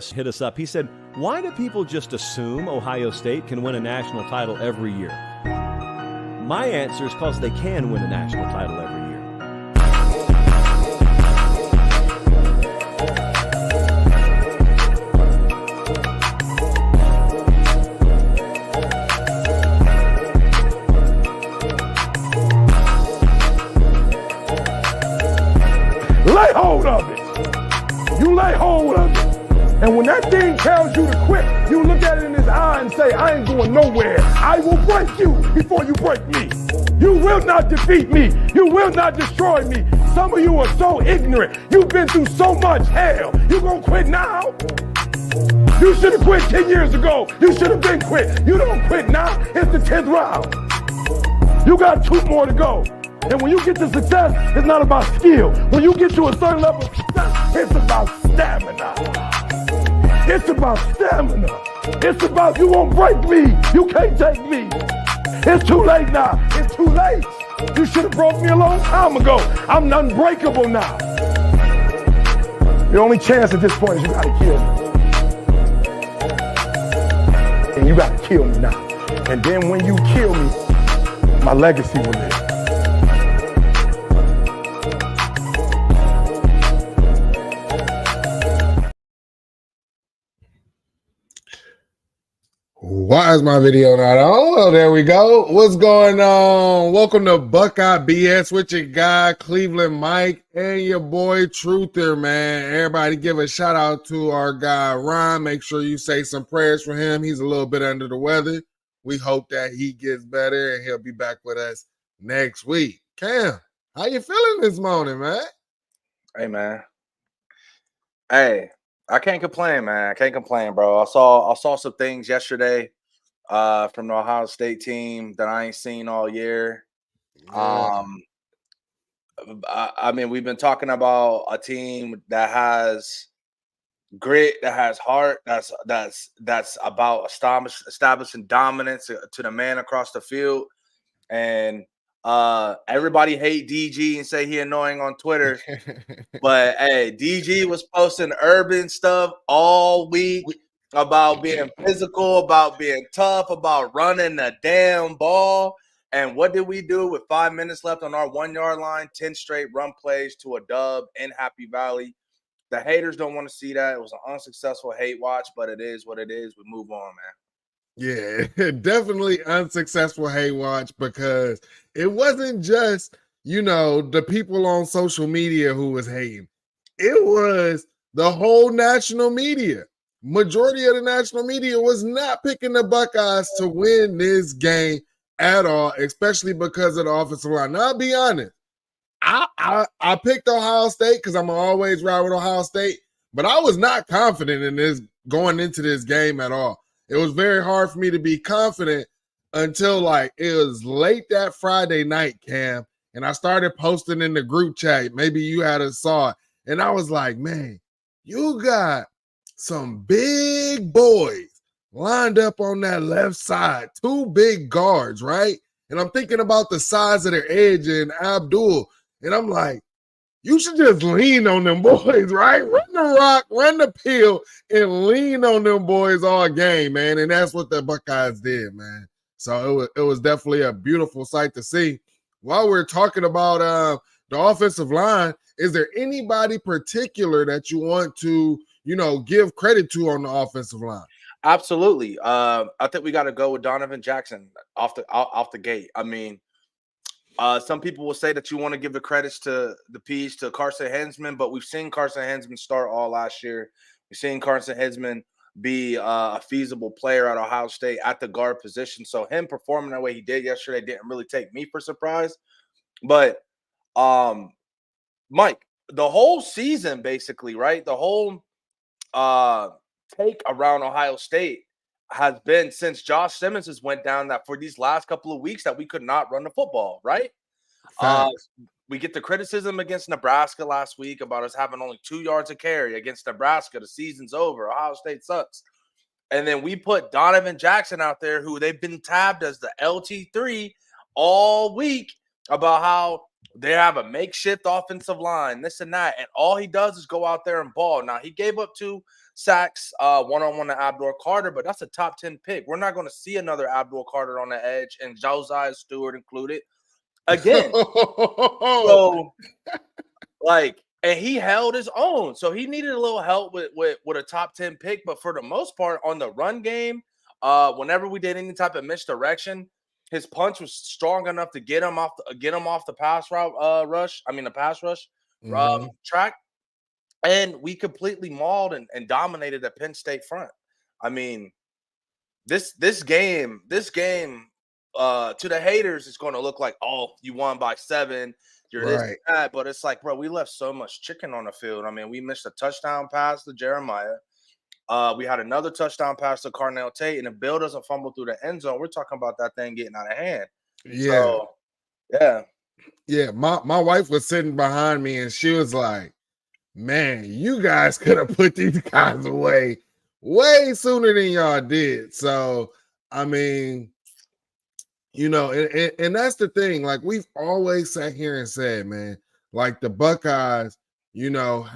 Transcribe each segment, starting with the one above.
Chris hit us up. He said, why do people just assume Ohio State can win a national title every year? My answer is because they can win a national title every year. Lay hold of it. You lay hold of it. And when that thing tells you to quit, you look at it in his eye and say, I ain't going nowhere. I will break you before you break me. You will not defeat me. You will not destroy me. Some of you are so ignorant. You've been through so much hell. You gonna quit now? You should have quit 10 years ago. You should have been quit. You don't quit now. It's the 10th round. You got 2 more to go. And when you get to success, it's not about skill. When you get to a certain level of success, it's about stamina. It's about stamina. It's about you won't break me. You can't take me. It's too late now. It's too late. You should have broke me a long time ago. I'm unbreakable now. The only chance at this point is you gotta kill me. And you gotta kill me now. And then when you kill me, my legacy will live. Why is my video not on? Well, there we go. What's going on? Welcome to Buckeye BS with your guy, Cleveland Mike, and your boy, Truther, man. Everybody give a shout out to our guy, Ron. Make sure you say some prayers for him. He's a little bit under the weather. We hope that he gets better and he'll be back with us next week. Cam, how you feeling this morning, man? Hey, man. Hey. I can't complain, man. I can't complain, bro. I saw some things yesterday from the Ohio State team that I ain't seen all year. Yeah. I mean, we've been talking about a team that has grit, that has heart, that's about establishing dominance to the man across the field. And everybody hate DG and say he annoying on Twitter. But hey, DG was posting urban stuff all week about being physical, about being tough, about running the damn ball. And what did we do with 5 minutes left on our 1 yard line? 10 straight run plays to a dub in Happy Valley. The haters don't want to see that. It was an unsuccessful hate watch, but it is what it is. We move on, man. Yeah, definitely unsuccessful hate watch because it wasn't just, the people on social media who was hating. It was the whole national media. Majority of the national media was not picking the Buckeyes to win this game at all, especially because of the offensive line. Now, I'll be honest. I picked Ohio State because I'm always ride with Ohio State, but I was not confident in this going into this game at all. It was very hard for me to be confident until it was late that Friday night, Cam, and I started posting in the group chat. Maybe you had saw it. And I was like, man, you got some big boys lined up on that left side, 2 big guards, right? And I'm thinking about the size of their edge and Abdul. And I'm like, you should just lean on them boys, right? Run the rock, run the peel, and lean on them boys all game, man. And that's what the Buckeyes did, man. So it was definitely a beautiful sight to see. While we're talking about the offensive line, is there anybody particular that you want to, give credit to on the offensive line? Absolutely. I think we got to go with Donovan Jackson off the gate. I mean, some people will say that you want to give the credits to Carson Hensman, but we've seen Carson Hensman start all last year. We've seen Carson Hensman be a feasible player at Ohio State at the guard position. So him performing the way he did yesterday didn't really take me for surprise. But Mike, the whole season basically, right? The whole take around Ohio State has been since Josh Simmons has went down that for these last couple of weeks that we could not run the football, right? We get the criticism against Nebraska last week about us having only 2 yards of carry against Nebraska. The season's over. Ohio State sucks. And then we put Donovan Jackson out there, who they've been tabbed as the LT3 all week, about how they have a makeshift offensive line, this and that. And all he does is go out there and ball. Now, he gave up 2 sacks one-on-one to Abdul Carter, but that's a top 10 pick. We're not going to see another Abdul Carter on the edge, and Josiah Stewart included again. So, like, and he held his own. So he needed a little help with a top 10 pick, but for the most part, on the run game, whenever we did any type of misdirection, his punch was strong enough to get him off the pass route rush. I mean, the pass rush track. And we completely mauled and dominated the Penn State front. I mean, this game to the haters is going to look like, oh, you won by 7, you're this and that. But it's like, bro, we left so much chicken on the field. I mean, we missed a touchdown pass to Jeremiah. We had another touchdown pass to Carnell Tate, and if Bill doesn't fumble through the end zone, we're talking about that thing getting out of hand. Yeah. So, yeah. Yeah, my wife was sitting behind me, and she was like, man, you guys could have put these guys away way sooner than y'all did. So, I mean, you know, and that's the thing. Like, we've always sat here and said, man, like the Buckeyes, you know,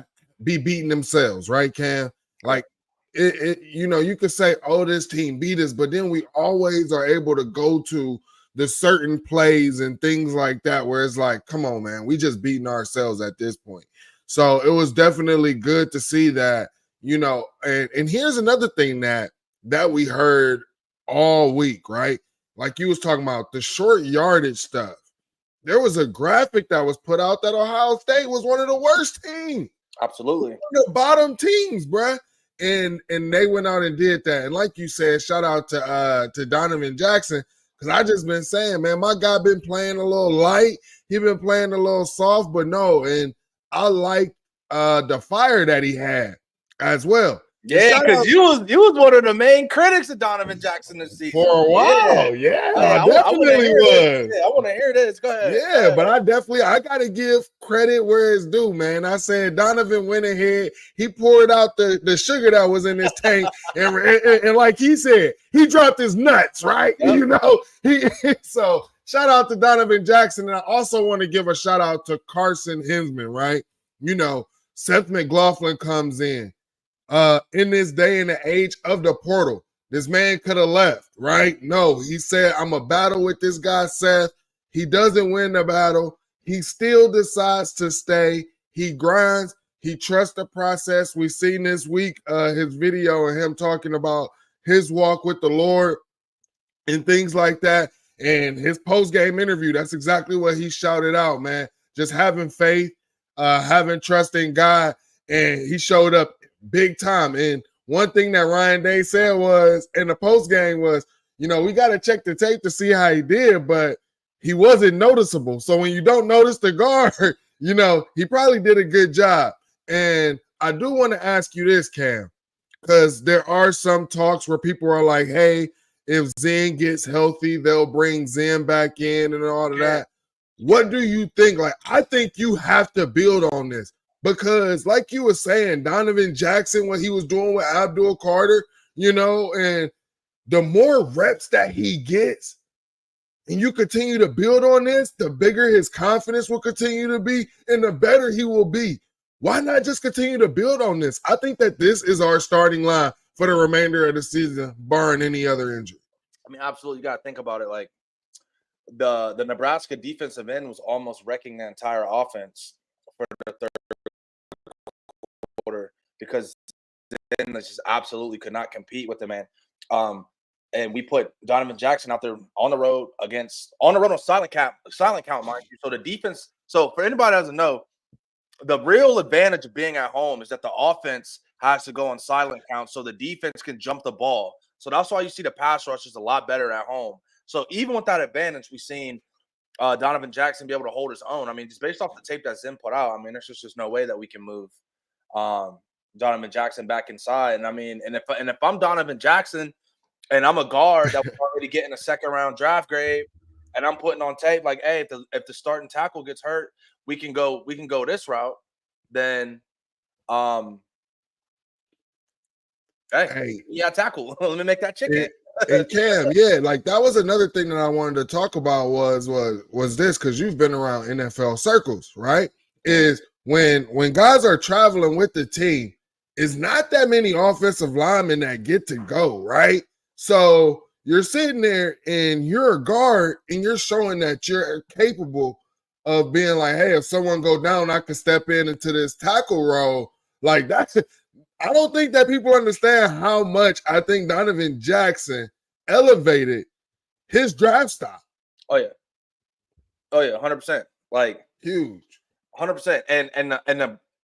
be beating themselves, right, Cam? Like, you know, you could say, oh, this team beat us, but then we always are able to go to the certain plays and things like that where it's like, come on, man, we just beating ourselves at this point. So it was definitely good to see that, you know, and here's another thing that we heard all week, right? Like you was talking about the short yardage stuff. There was a graphic that was put out that Ohio State was one of the worst teams. Absolutely. One of the bottom teams, bruh. And they went out and did that. And like you said, shout out to Donovan Jackson, because I just been saying, man, my guy been playing a little light. He been playing a little soft, but no, and I like the fire that he had as well. Yeah, because you was one of the main critics of Donovan Jackson this season. For a while, yeah, I definitely was. Yeah, I want to hear this. Go ahead. Yeah, but I got to give credit where it's due, man. I said Donovan went ahead. He poured out the sugar that was in his tank. and like he said, he dropped his nuts, right? Yep. You know, so shout out to Donovan Jackson. And I also want to give a shout out to Carson Hinsman, right? You know, Seth McLaughlin comes in this day and the age of the portal. This man could have left, right? No, he said, I'm a battle with this guy, Seth. He doesn't win the battle. He still decides to stay. He grinds. He trusts the process. We've seen this week his video of him talking about his walk with the Lord and things like that. And his post-game interview, that's exactly what he shouted out, man. Just having faith, having trust in God. And he showed up big time. And one thing that Ryan Day said was in the post-game was, you know, we got to check the tape to see how he did, but he wasn't noticeable. So when you don't notice the guard, you know, he probably did a good job. And I do want to ask you this, Cam, because there are some talks where people are like, hey, if Zen gets healthy, they'll bring Zen back in and all of that. What do you think? Like, I think you have to build on this because like you were saying, Donovan Jackson, what he was doing with Abdul Carter, you know, and the more reps that he gets and you continue to build on this, the bigger his confidence will continue to be and the better he will be. Why not just continue to build on this? I think that this is our starting line for the remainder of the season, barring any other injury. I mean, absolutely. You got to think about it. Like the Nebraska defensive end was almost wrecking the entire offense for the third quarter because then they just absolutely could not compete with the man. And we put Donovan Jackson out there on the road on silent count, mind you. So the defense. So for anybody that doesn't know, the real advantage of being at home is that the offense has to go on silent count so the defense can jump the ball. So that's why you see the pass rush is a lot better at home. So even with that advantage, we've seen Donovan Jackson be able to hold his own. I mean, just based off the tape that Zim put out, I mean, there's just no way that we can move Donovan Jackson back inside. And I mean, and if I'm Donovan Jackson and I'm a guard that was already getting a second round draft grade, and I'm putting on tape like, hey, if the starting tackle gets hurt, we can go this route. Then, hey, yeah, tackle. Let me make that chicken. And Cam, yeah, like that was another thing that I wanted to talk about was this, because you've been around NFL circles, right? Is when guys are traveling with the team, it's not that many offensive linemen that get to go, right? So you're sitting there and you're a guard and you're showing that you're capable of being like, hey, if someone go down, I can step into this tackle role. Like that's I don't think that people understand how much I think Donovan Jackson elevated his draft stock. Oh yeah, 100%. Like Huge. 100%.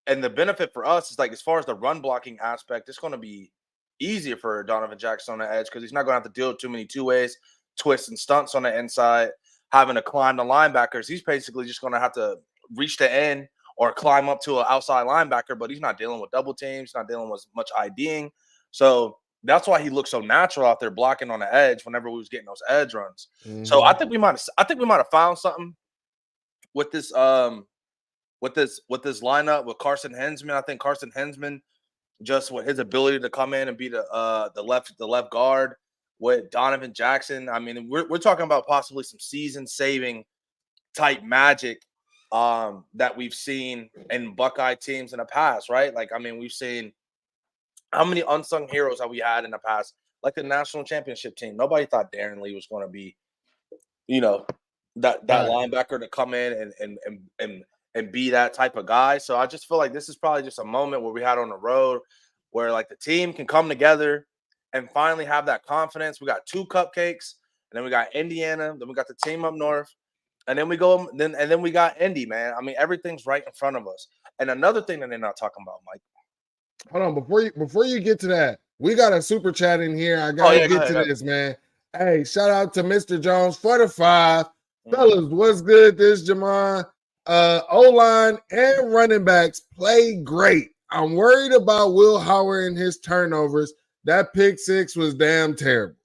And the benefit for us is like as far as the run blocking aspect, it's going to be easier for Donovan Jackson on the edge because he's not going to have to deal with too many two ways, twists and stunts on the inside, having to climb the linebackers. He's basically just going to have to reach the end or climb up to an outside linebacker, but he's not dealing with double teams, not dealing with much IDing. So that's why he looked so natural out there blocking on the edge whenever we was getting those edge runs. Mm-hmm. So I think we might have found something with this lineup with Carson Hensman. I think Carson Hensman, just with his ability to come in and be the left guard with Donovan Jackson. I mean, we're talking about possibly some season-saving type magic that we've seen in Buckeye teams in the past, right? Like, I mean, we've seen how many unsung heroes have we had in the past, like the national championship team. Nobody thought Darren Lee was going to be, that linebacker to come in and be that type of guy. So I just feel like this is probably just a moment where we had on the road where like the team can come together and finally have that confidence. We got 2 cupcakes, and then we got Indiana, then we got the team up north, and then we got Indy, man. I mean, everything's right in front of us. And another thing that they're not talking about, Mike. Hold on, before you get to that, we got a super chat in here. I gotta get to this, man. Hey, shout out to Mr. Jones for the 5. Fellas, what's good? This Jamon. O-line and running backs play great. I'm worried about Will Howard and his turnovers. That pick 6 was damn terrible.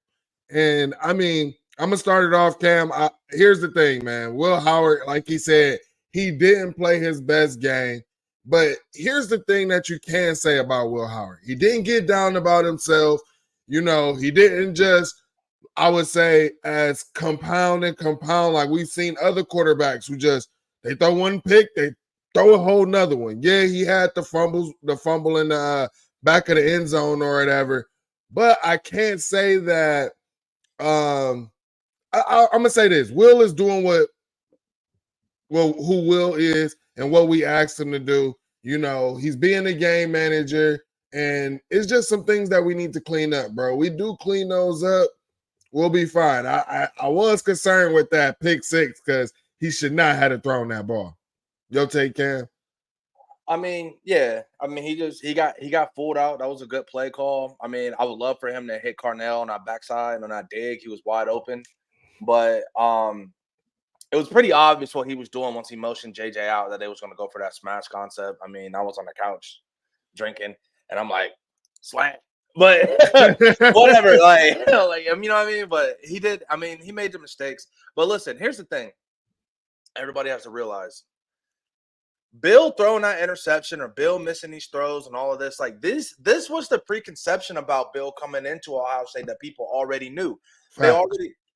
And I mean, I'm gonna start it off, Cam. Here's the thing, man. Will Howard, like he said, he didn't play his best game. But here's the thing that you can say about Will Howard. He didn't get down about himself. He didn't just, I would say, as compound like we've seen other quarterbacks who just, they throw one pick, they throw a whole nother one. Yeah, he had the fumble in the back of the end zone or whatever. But I can't say that. I'm gonna say this: Will is doing who Will is and what we asked him to do. He's being a game manager, and it's just some things that we need to clean up, bro. We do clean those up, we'll be fine. I was concerned with that pick 6 because he should not have thrown that ball. Your take, Cam? I mean, yeah. I mean, he got fooled out. That was a good play call. I mean, I would love for him to hit Carnell on that backside on that dig. He was wide open, but it was pretty obvious what he was doing once he motioned JJ out that they was going to go for that smash concept. I mean, I was on the couch drinking, and I'm like, slant. But whatever, like you know what I mean. But he did. I mean, he made the mistakes. But listen, here's the thing: everybody has to realize, Bill throwing that interception or Bill missing these throws and all of this, like this was the preconception about Bill coming into Ohio State that people already knew.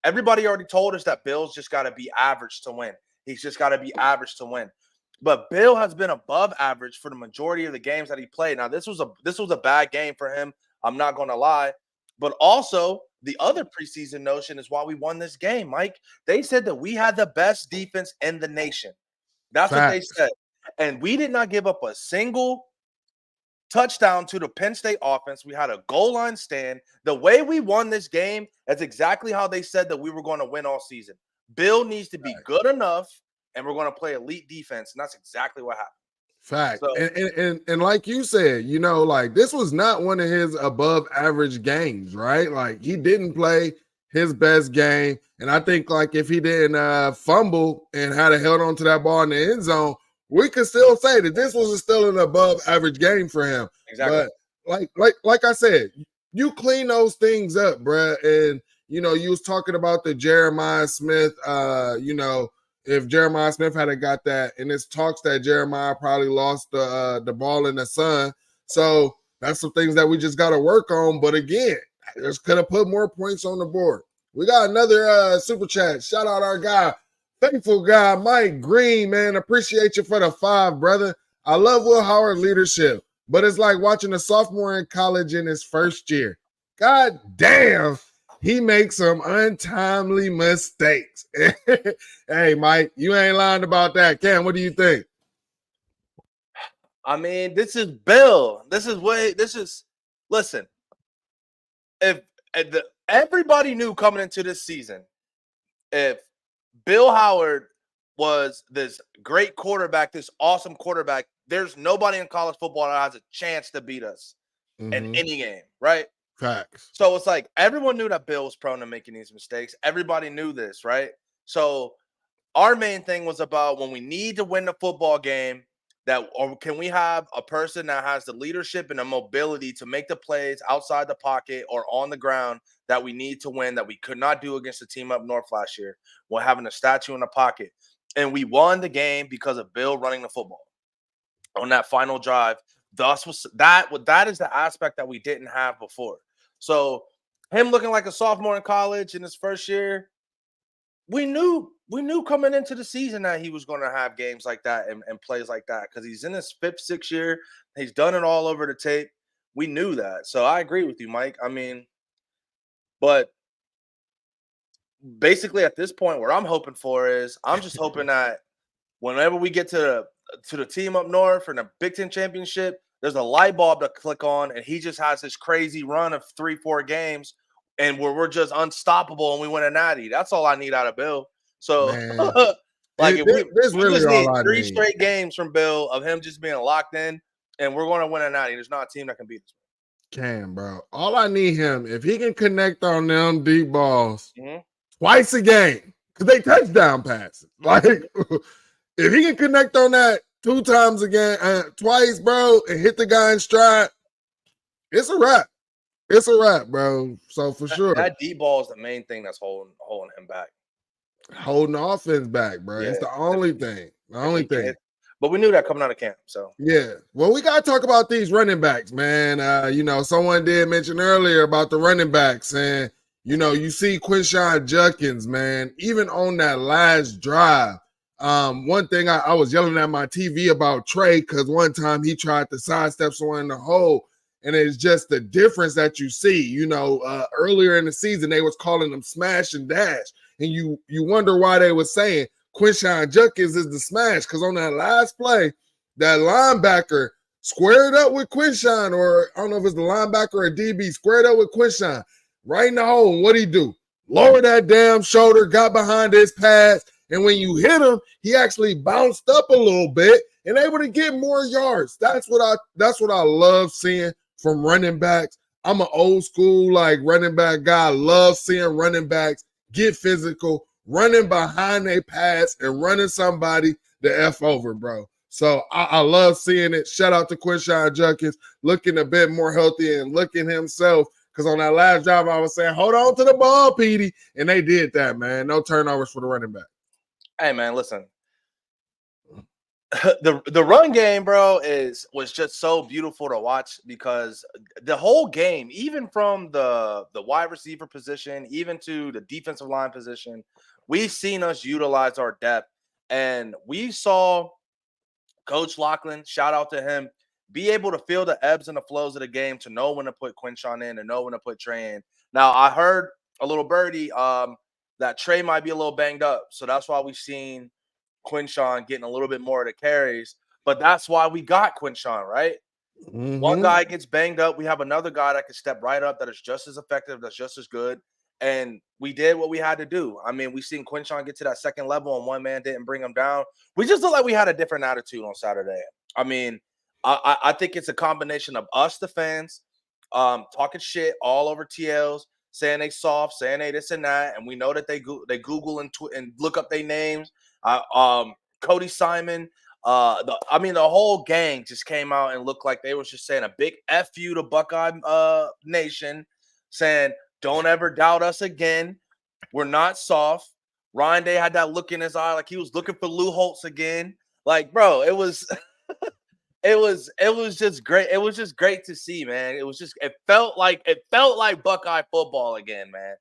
Everybody already told us that Bill's just got to be average to win. He's just got to be average to win. But Bill has been above average for the majority of the games that he played. Now, this was a bad game for him. I'm not going to lie. But also, the other preseason notion is why we won this game, Mike. They said that we had the best defense in the nation. That's what they said. And we did not give up a single touchdown to the Penn State offense. We had a goal line stand. The way we won this game is exactly how they said that we were going to win all season. Bill needs to be good enough, and we're going to play elite defense, and that's exactly what happened. Fact. So, and like you said, like this was not one of his above average games, right? Like he didn't play his best game. And I think like if he didn't fumble and had held on to that ball in the end zone, we could still say that this was still an above average game for him. Exactly. But like I said, you clean those things up, bruh. And you was talking about the Jeremiah Smith, if Jeremiah Smith had got that, and it's talks that Jeremiah probably lost the ball in the sun. So that's some things that we just got to work on. But again, just could have put more points on the board. We got another super chat. Shout out our guy, faithful guy, Mike Green, man. Appreciate you for the 5, brother. I love Will Howard's leadership. but it's like watching a sophomore in college in his first year. God damn, he makes some untimely mistakes. Hey, Mike, you ain't lying about that. Cam, what do you think? I mean, this is Bill. Listen, if everybody knew coming into this season, if Bill Howard was this great quarterback, this awesome quarterback, there's nobody in college football that has a chance to beat us in any game, right? Facts. So it's like everyone knew that Bill was prone to making these mistakes. Everybody knew this, right? So our main thing was about when we need to win the football game, or can we have a person that has the leadership and the mobility to make the plays outside the pocket or on the ground that we need to win, that we could not do against the team up north last year while having a statue in the pocket. And we won the game because of Bill running the football on that final drive. That is the aspect that we didn't have before. So him looking like a sophomore in college in his first year, we knew coming into the season that he was going to have games like that and plays like that because he's in his 5th, 6th year. He's done it all over the tape. We knew that. So I agree with you, Mike. I mean, but basically at this point, what I'm hoping for is I'm just hoping that whenever we get to the team up north for the Big Ten championship, there's a light bulb to click on, and he just has this crazy run of 3-4 games, and where we're just unstoppable and we win a natty. That's all I need out of Bill. So, like, we really just need all I 3 need. straight games from Bill of him just being locked in, and we're going to win a natty. There's not a team that can beat us. Can, bro. All I need him, if he can connect on them deep balls twice a game, because they touchdown passes. Like, if he can connect on that 2 times a game, twice, bro, and hit the guy in stride, it's a wrap. It's a wrap, bro. So for sure. That deep ball is the main thing that's holding him back. Holding the offense back, bro. Yeah, it's the only thing. The only thing. But we knew that coming out of camp. So yeah. Well, we gotta talk about these running backs, man. Someone did mention earlier about the running backs, and you see Quinshon Judkins, man, even on that last drive. One thing I was yelling at my TV about Trey because one time he tried to sidestep someone in the hole, and it's just the difference that you see. Earlier in the season they was calling them smash and dash, and you wonder why they were saying Quinshon Judkins is the smash, because on that last play, that linebacker squared up with Quinshon, or I don't know if it's the linebacker or DB, squared up with Quinshon right in the hole. And what'd he do? Lower that damn shoulder, got behind his pads, and when you hit him, he actually bounced up a little bit and able to get more yards. That's what I love seeing from running backs. I'm an old school running back guy. I love seeing running backs get physical, running behind their pads and running somebody the F over, bro. So I love seeing it. Shout out to Quinshon Judkins, looking a bit more healthy and looking himself. Because on that last drive, I was saying, hold on to the ball, Petey. And they did that, man. No turnovers for the running back. Hey, man, listen. The run game, bro, was just so beautiful to watch because the whole game, even from the wide receiver position, even to the defensive line position, we've seen us utilize our depth. And we saw Coach Lachlan, shout out to him, be able to feel the ebbs and the flows of the game to know when to put Quinshon in and know when to put Trey in. Now, I heard a little birdie that Trey might be a little banged up. So that's why we've seen Quinshon getting a little bit more of the carries. But that's why we got Quinshon, right? One guy gets banged up. We have another guy that can step right up that is just as effective, that's just as good. And we did what we had to do. I mean, we seen Quinshon get to that second level and one man didn't bring him down. We just looked like we had a different attitude on Saturday. I mean, I think it's a combination of us, the fans, talking shit all over TLs, saying they soft, saying they this and that, and we know that they Google and look up their names. Cody Simon, the whole gang just came out and looked like they was just saying a big F you to Buckeye Nation, saying don't ever doubt us again. We're not soft. Ryan Day had that look in his eye like he was looking for Lou Holtz again. Like, bro, it was. It was just great. It was just great to see, man. It felt like Buckeye football again, man.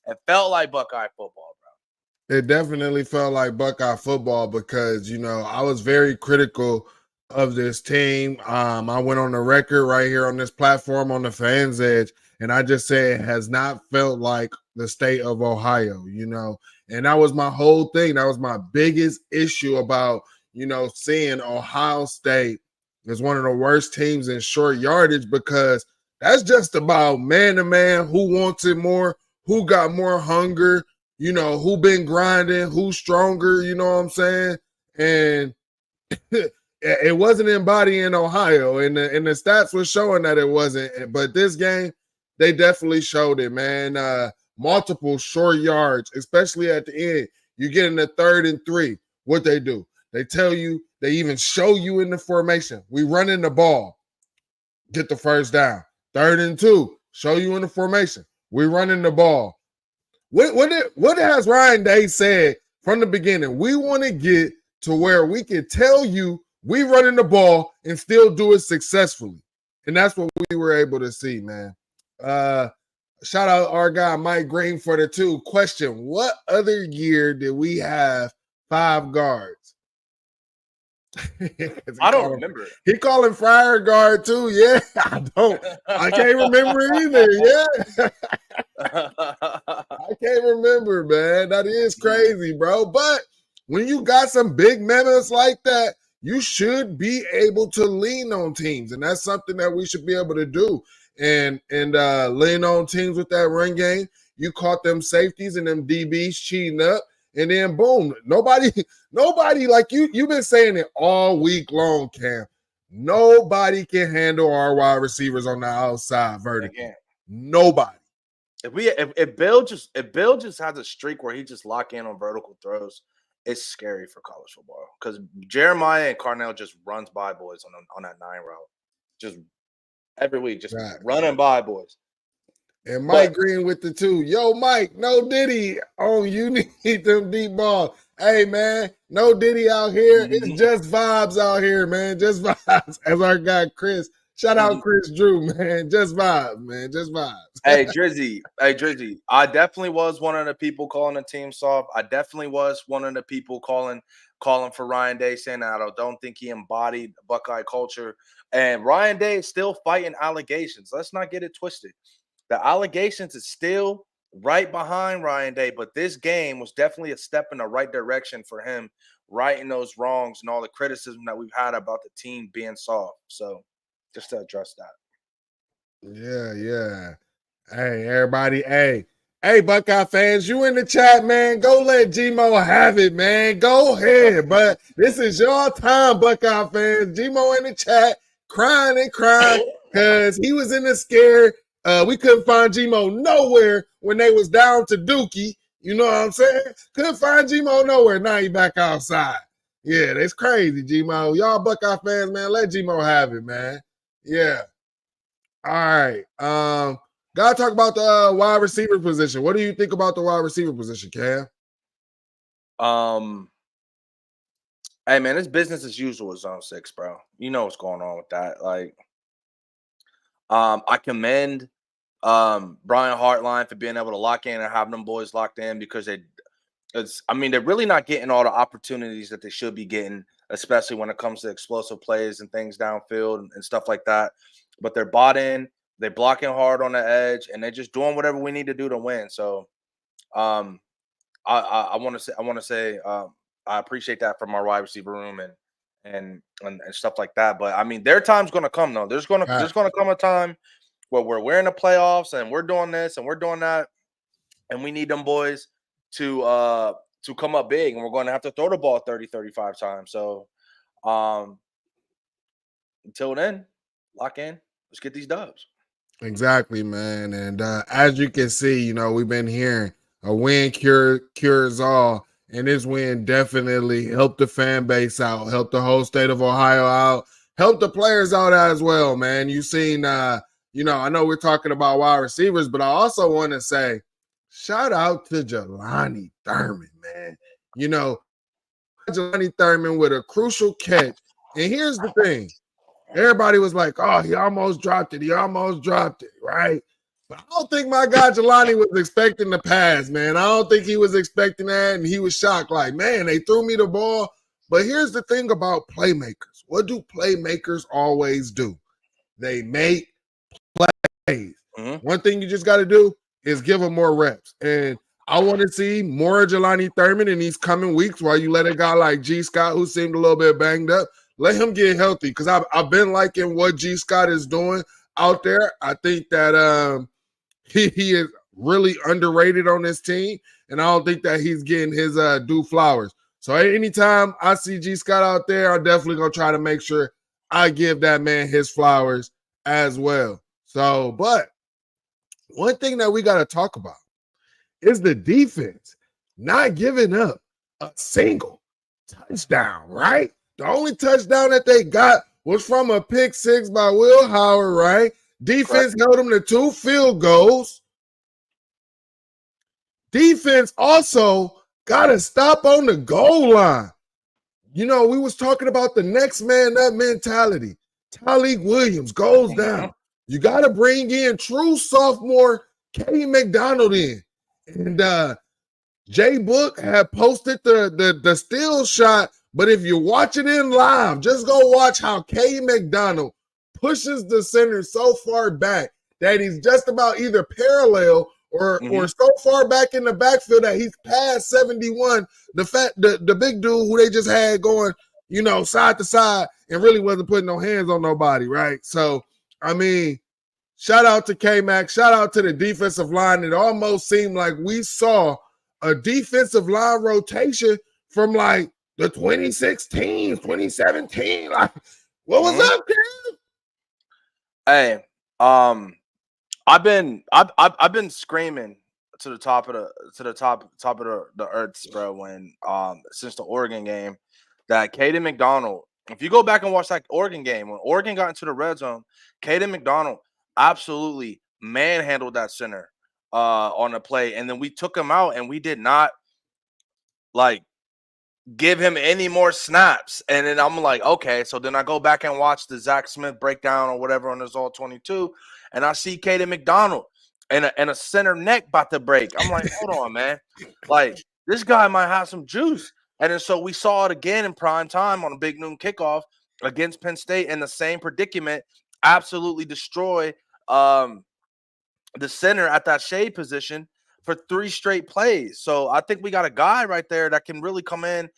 It felt like Buckeye football, bro. It definitely felt like Buckeye football because, I was very critical of this team. I went on the record right here on this platform on the Fans Edge, and I just said it has not felt like the state of Ohio, and that was my whole thing. That was my biggest issue about, seeing Ohio State as one of the worst teams in short yardage, because that's just about man to man, who wants it more, who got more hunger, who been grinding, who's stronger, you know what I'm saying? And it wasn't embodied in Ohio, and the stats were showing that it wasn't. But this game, they definitely showed it, man. Multiple short yards, especially at the end. You get in the 3rd and 3. What they do? They tell you, they even show you in the formation. We running the ball, get the first down. 3rd and 2, show you in the formation. We running the ball. What has Ryan Day said from the beginning? We want to get to where we can tell you we running the ball and still do it successfully. And that's what we were able to see, man. Shout out our guy Mike Green for the 2. Question: what other year did we have 5 guards? I don't remember. He calling Fryer guard too. Yeah, I can't remember either. Yeah. I can't remember, man. That is crazy, bro. But when you got some big members like that, you should be able to lean on teams. And that's something that we should be able to do. And lean on teams with that run game. You caught them safeties and them DBs cheating up. And then boom, nobody like you've been saying it all week long, Cam. Nobody can handle our wide receivers on the outside vertical. Nobody. If Bill just has a streak where he just lock in on vertical throws, it's scary for college football, because Jeremiah and Carnell just runs by boys on that 9 route, just every week, just running by boys. And Mike Green with the 2. Yo, Mike, no Diddy on you need them deep balls. Hey, man, no Diddy out here. It's just vibes out here, man. Just vibes. As our guy Chris. Shout out Chris Drew, man. Just vibes, man. Just vibes. Hey, Drizzy. I definitely was one of the people calling the team soft. I definitely was one of the people calling for Ryan Day, saying that I don't think he embodied Buckeye culture. And Ryan Day is still fighting allegations. Let's not get it twisted. The allegations is still right behind Ryan Day, but this game was definitely a step in the right direction for him, righting those wrongs and all the criticism that we've had about the team being soft. So just to address that. Yeah. Hey, everybody. Hey, Buckeye fans, you in the chat, man. Go let G-Mo have it, man. Go ahead. But this is your time, Buckeye fans. G-Mo in the chat, crying because he was in the scare. We couldn't find G-Mo nowhere when they was down to Dookie. You know what I'm saying? Couldn't find G-Mo nowhere. Now he back outside. Yeah, that's crazy, G-Mo. Y'all Buckeye fans, man, let G-Mo have it, man. Yeah. All right. Gotta talk about the wide receiver position. What do you think about the wide receiver position, Cam? Hey, man, it's business as usual at Zone 6, bro. You know what's going on with that. Like, I commend Brian Hartline for being able to lock in and have them boys locked in, because they're really not getting all the opportunities that they should be getting, especially when it comes to explosive plays and things downfield and stuff like that. But they're bought in, they're blocking hard on the edge, and they're just doing whatever we need to do to win. So, I want to say I appreciate that from our wide receiver room and stuff like that. But I mean, their time's going to come though. There's going to come a time where we're in the playoffs and we're doing this and we're doing that, and we need them boys to come up big, and we're going to have to throw the ball 30, 35 times. So until then, lock in. Let's get these dubs. Exactly, man. And as you can see, we've been hearing a win cures all. And this win definitely helped the fan base out, helped the whole state of Ohio out, helped the players out as well, man. You've seen, I know we're talking about wide receivers, but I also want to say shout out to Jelani Thurman, man. Jelani Thurman with a crucial catch. And here's the thing. Everybody was like, oh, he almost dropped it. Right? But I don't think my guy Jelani was expecting the pass, man. I don't think he was expecting that, and he was shocked. Like, man, they threw me the ball. But here's the thing about playmakers. what do playmakers always do? They make plays. Mhm. One thing you just got to do is give them more reps. And I want to see more Jelani Thurman in these coming weeks while you let a guy like G. Scott, who seemed a little bit banged up, let him get healthy. Because I've been liking what G. Scott is doing out there. I think that he is really underrated on this team, and I don't think that he's getting his due flowers. So anytime I see G. Scott out there, I'm definitely going to try to make sure I give that man his flowers as well. So, but one thing that we got to talk about is the defense not giving up a single touchdown, right? The only touchdown that they got was from a pick six by Will Howard, right? Defense held them to 2 field goals. Defense also got to stop on the goal line. You know, we was talking about the next man up mentality. Tyleek Williams goes down. You got to bring in true sophomore K. McDonald in. And Jay Book had posted the still shot, but if you're watching it live, just go watch how K. McDonald pushes the center so far back that he's just about either parallel or so far back in the backfield that he's past 71. The big dude who they just had going, you know, side to side and really wasn't putting no hands on nobody, right? So, I mean, shout out to K-Mac. Shout out to the defensive line. It almost seemed like we saw a defensive line rotation from like the 2016, 2017. Like, what was up, Cam? Hey, I've been screaming to the top of the earth, bro. When since the Oregon game, that Caden McDonald. If you go back and watch that Oregon game, when Oregon got into the red zone, Caden McDonald absolutely manhandled that center on the play, and then we took him out, and we did not like give him any more snaps. And then I'm like, okay, so then I go back and watch the Zach Smith breakdown or whatever on his all 22, and I see Caden McDonald and a center neck about to break. I'm like, hold on, man, like this guy might have some juice. And then so we saw it again in prime time on a big noon kickoff against Penn State in the same predicament, absolutely destroy the center at that shade position for 3 straight plays. So I think we got a guy right there that can really come in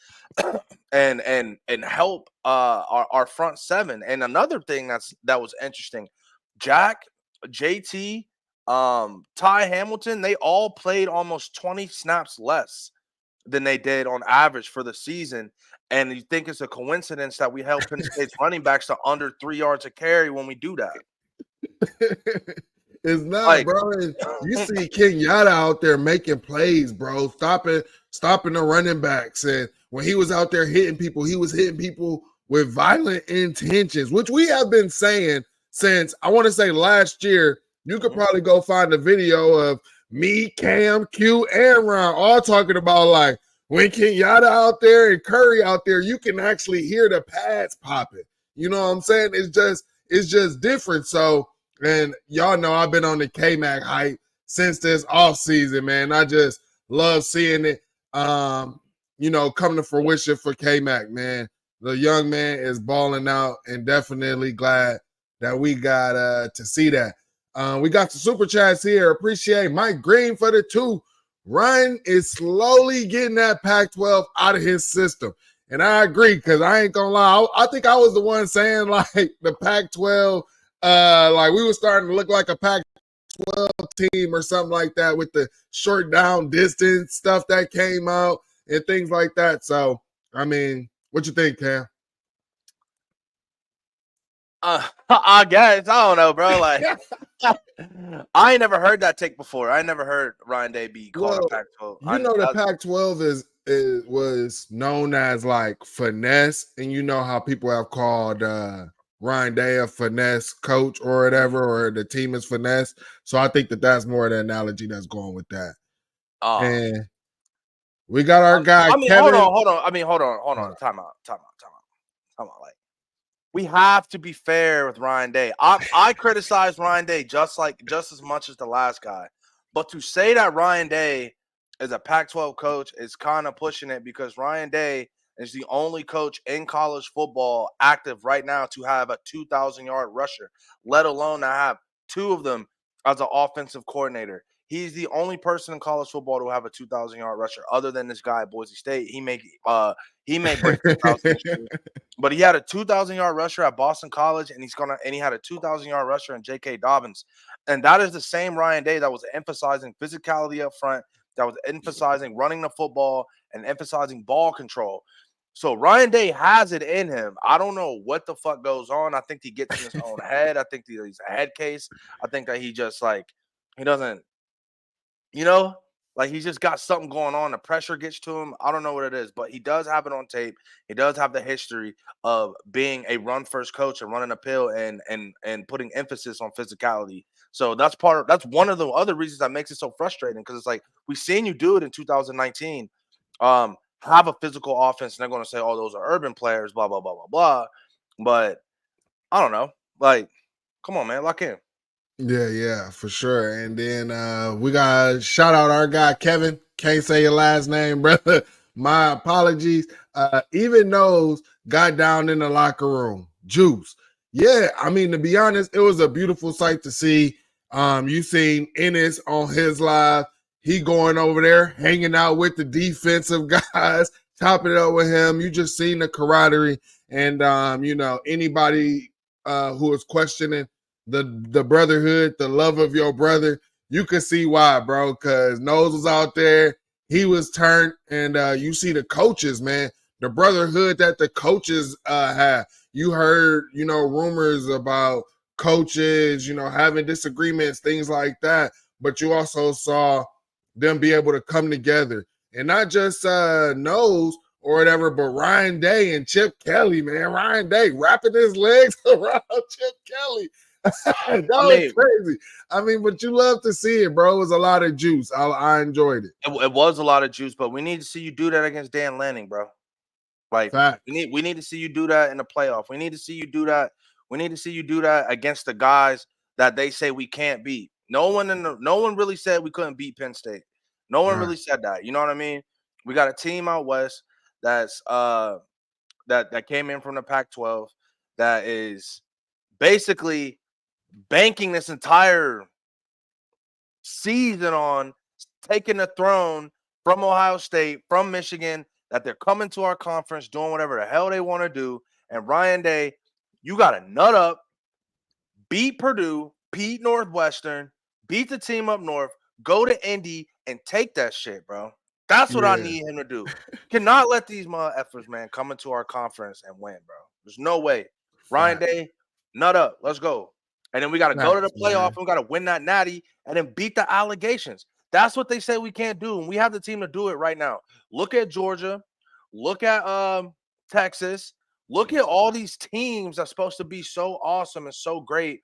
and help our front seven. And another thing that was interesting, Jack, JT, Ty Hamilton, they all played almost 20 snaps less than they did on average for the season. And you think it's a coincidence that we held Penn State's running backs to under 3 yards a carry when we do that? It's not, like, bro. And you see Kenyatta out there making plays, bro, stopping the running backs. And when he was out there hitting people, he was hitting people with violent intentions, which we have been saying since, I want to say last year. You could probably go find a video of me, Cam, Q, and Ron all talking about, like, when Kenyatta out there and Curry out there, you can actually hear the pads popping. You know what I'm saying? It's just different. So, and y'all know I've been on the K-Mac hype since this offseason, man. I just love seeing it, you know, come to fruition for K-Mac, man. The young man is balling out, and definitely glad that we got to see that. We got the super chats here. Appreciate Mike Green for the 2. Ryan is slowly getting that Pac-12 out of his system. And I agree, because I ain't gonna lie. I think I was the one saying, like, the Pac-12, like we were starting to look like a Pac-12 team or something like that with the short down distance stuff that came out and things like that. So, I mean, what you think, Cam? I guess. I don't know, bro. Like, I ain't never heard that take before. I never heard Ryan Day be called a Pac-12. You know, the Pac-12 was known as like finesse, and you know how people have called Ryan Day a finesse coach or whatever, or the team is finesse. So I think that's more of the analogy that's going with that. And we got our guy. Kevin. Hold on. Time out. Like, we have to be fair with Ryan Day. I criticize Ryan Day just as much as the last guy. But to say that Ryan Day is a Pac-12 coach is kind of pushing it, because Ryan Day is the only coach in college football active right now to have a 2,000-yard rusher, let alone to have two of them as an offensive coordinator. He's the only person in college football to have a 2,000-yard rusher, other than this guy at Boise State. He may break 2,000 this year, but he had a 2,000-yard rusher at Boston College, and he had a 2,000-yard rusher in J.K. Dobbins, and that is the same Ryan Day that was emphasizing physicality up front, that was emphasizing running the football and emphasizing ball control. So Ryan Day has it in him. I don't know what the fuck goes on. I think he gets in his own head. I think he's a head case. I think that he just he doesn't. He's just got something going on. The pressure gets to him. I don't know what it is, but he does have it on tape. He does have the history of being a run-first coach and running a pill and putting emphasis on physicality. So that's one of the other reasons that makes it so frustrating, because it's like we've seen you do it in 2019. Have a physical offense, and they're going to say, "Oh, those are urban players," blah blah blah blah blah. But I don't know. Come on, man, lock in. Yeah, for sure. And then we got to shout out our guy, Kevin. Can't say your last name, brother. My apologies. Even Nose got down in the locker room. Juice. Yeah, I mean, to be honest, it was a beautiful sight to see. You seen Ennis on his live. He going over there, hanging out with the defensive guys, topping it up with him. You just seen the camaraderie. And, anybody who is questioning the brotherhood, the love of your brother, you could see why, bro, because Nose was out there, he was turned, and you see the coaches, man, the brotherhood that the coaches have. You heard, rumors about coaches, having disagreements, things like that, but you also saw them be able to come together, and not just Nose or whatever, but Ryan Day and Chip Kelly, man. Ryan Day wrapping his legs around Chip Kelly. That was crazy. I mean, but you love to see it, bro. It was a lot of juice. I enjoyed it. It was a lot of juice, but we need to see you do that against Dan Lanning, bro. Fact. we need to see you do that in the playoff. We need to see you do that. We need to see you do that against the guys that they say we can't beat. No one really said we couldn't beat Penn State. No one really said that. You know what I mean? We got a team out west that's that came in from the Pac-12 that is basically banking this entire season on taking the throne from Ohio State, from Michigan, that they're coming to our conference, doing whatever the hell they want to do. And Ryan Day, you got to nut up, beat Purdue, beat Northwestern, beat the team up north, go to Indy and take that shit, bro. That's what I need him to do. Cannot let these motherfuckers, man, come into our conference and win, bro. There's no way. Ryan Day, nut up. Let's go. And then we got to go to the playoff, and we got to win that natty and then beat the allegations. That's what they say we can't do, and we have the team to do it right now. Look at Georgia. Look at Texas. Look at all these teams that's supposed to be so awesome and so great.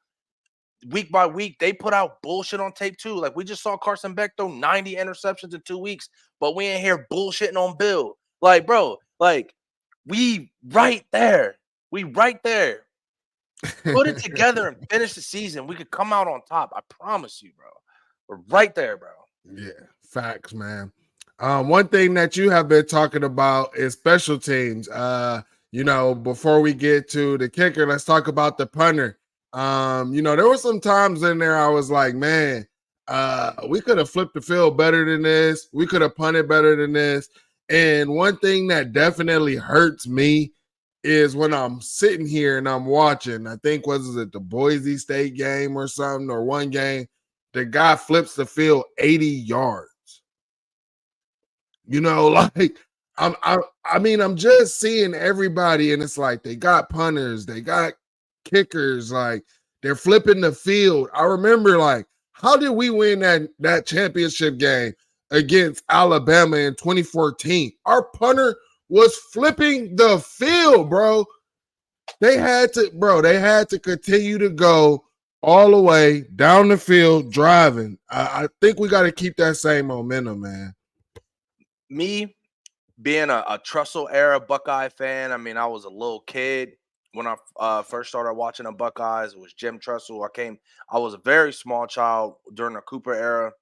Week by week, they put out bullshit on tape too. Like, we just saw Carson Beck throw 90 interceptions in 2 weeks, but we ain't here bullshitting on Bill. Like, bro, we right there. We right there. Put it together and finish the season. We could come out on top. I promise you, bro. We're right there, bro. Yeah, facts, man. One thing that you have been talking about is special teams. Before we get to the kicker, let's talk about the punter. There were some times in there I was like, man, we could have flipped the field better than this. We could have punted better than this. And one thing that definitely hurts me is when I'm sitting here and I'm watching, I think, was it the Boise State game or something, or one game, the guy flips the field 80 yards. I'm just seeing everybody, and it's like they got punters, they got kickers, like they're flipping the field. I remember, how did we win that championship game against Alabama in 2014? Our punter was flipping the field, bro. They had to continue to go all the way down the field driving. I think we got to keep that same momentum, man. Me being a Trussell era Buckeye fan, I mean, I was a little kid when I first started watching the Buckeyes. It was Jim Trussell. I was a very small child during the Cooper era,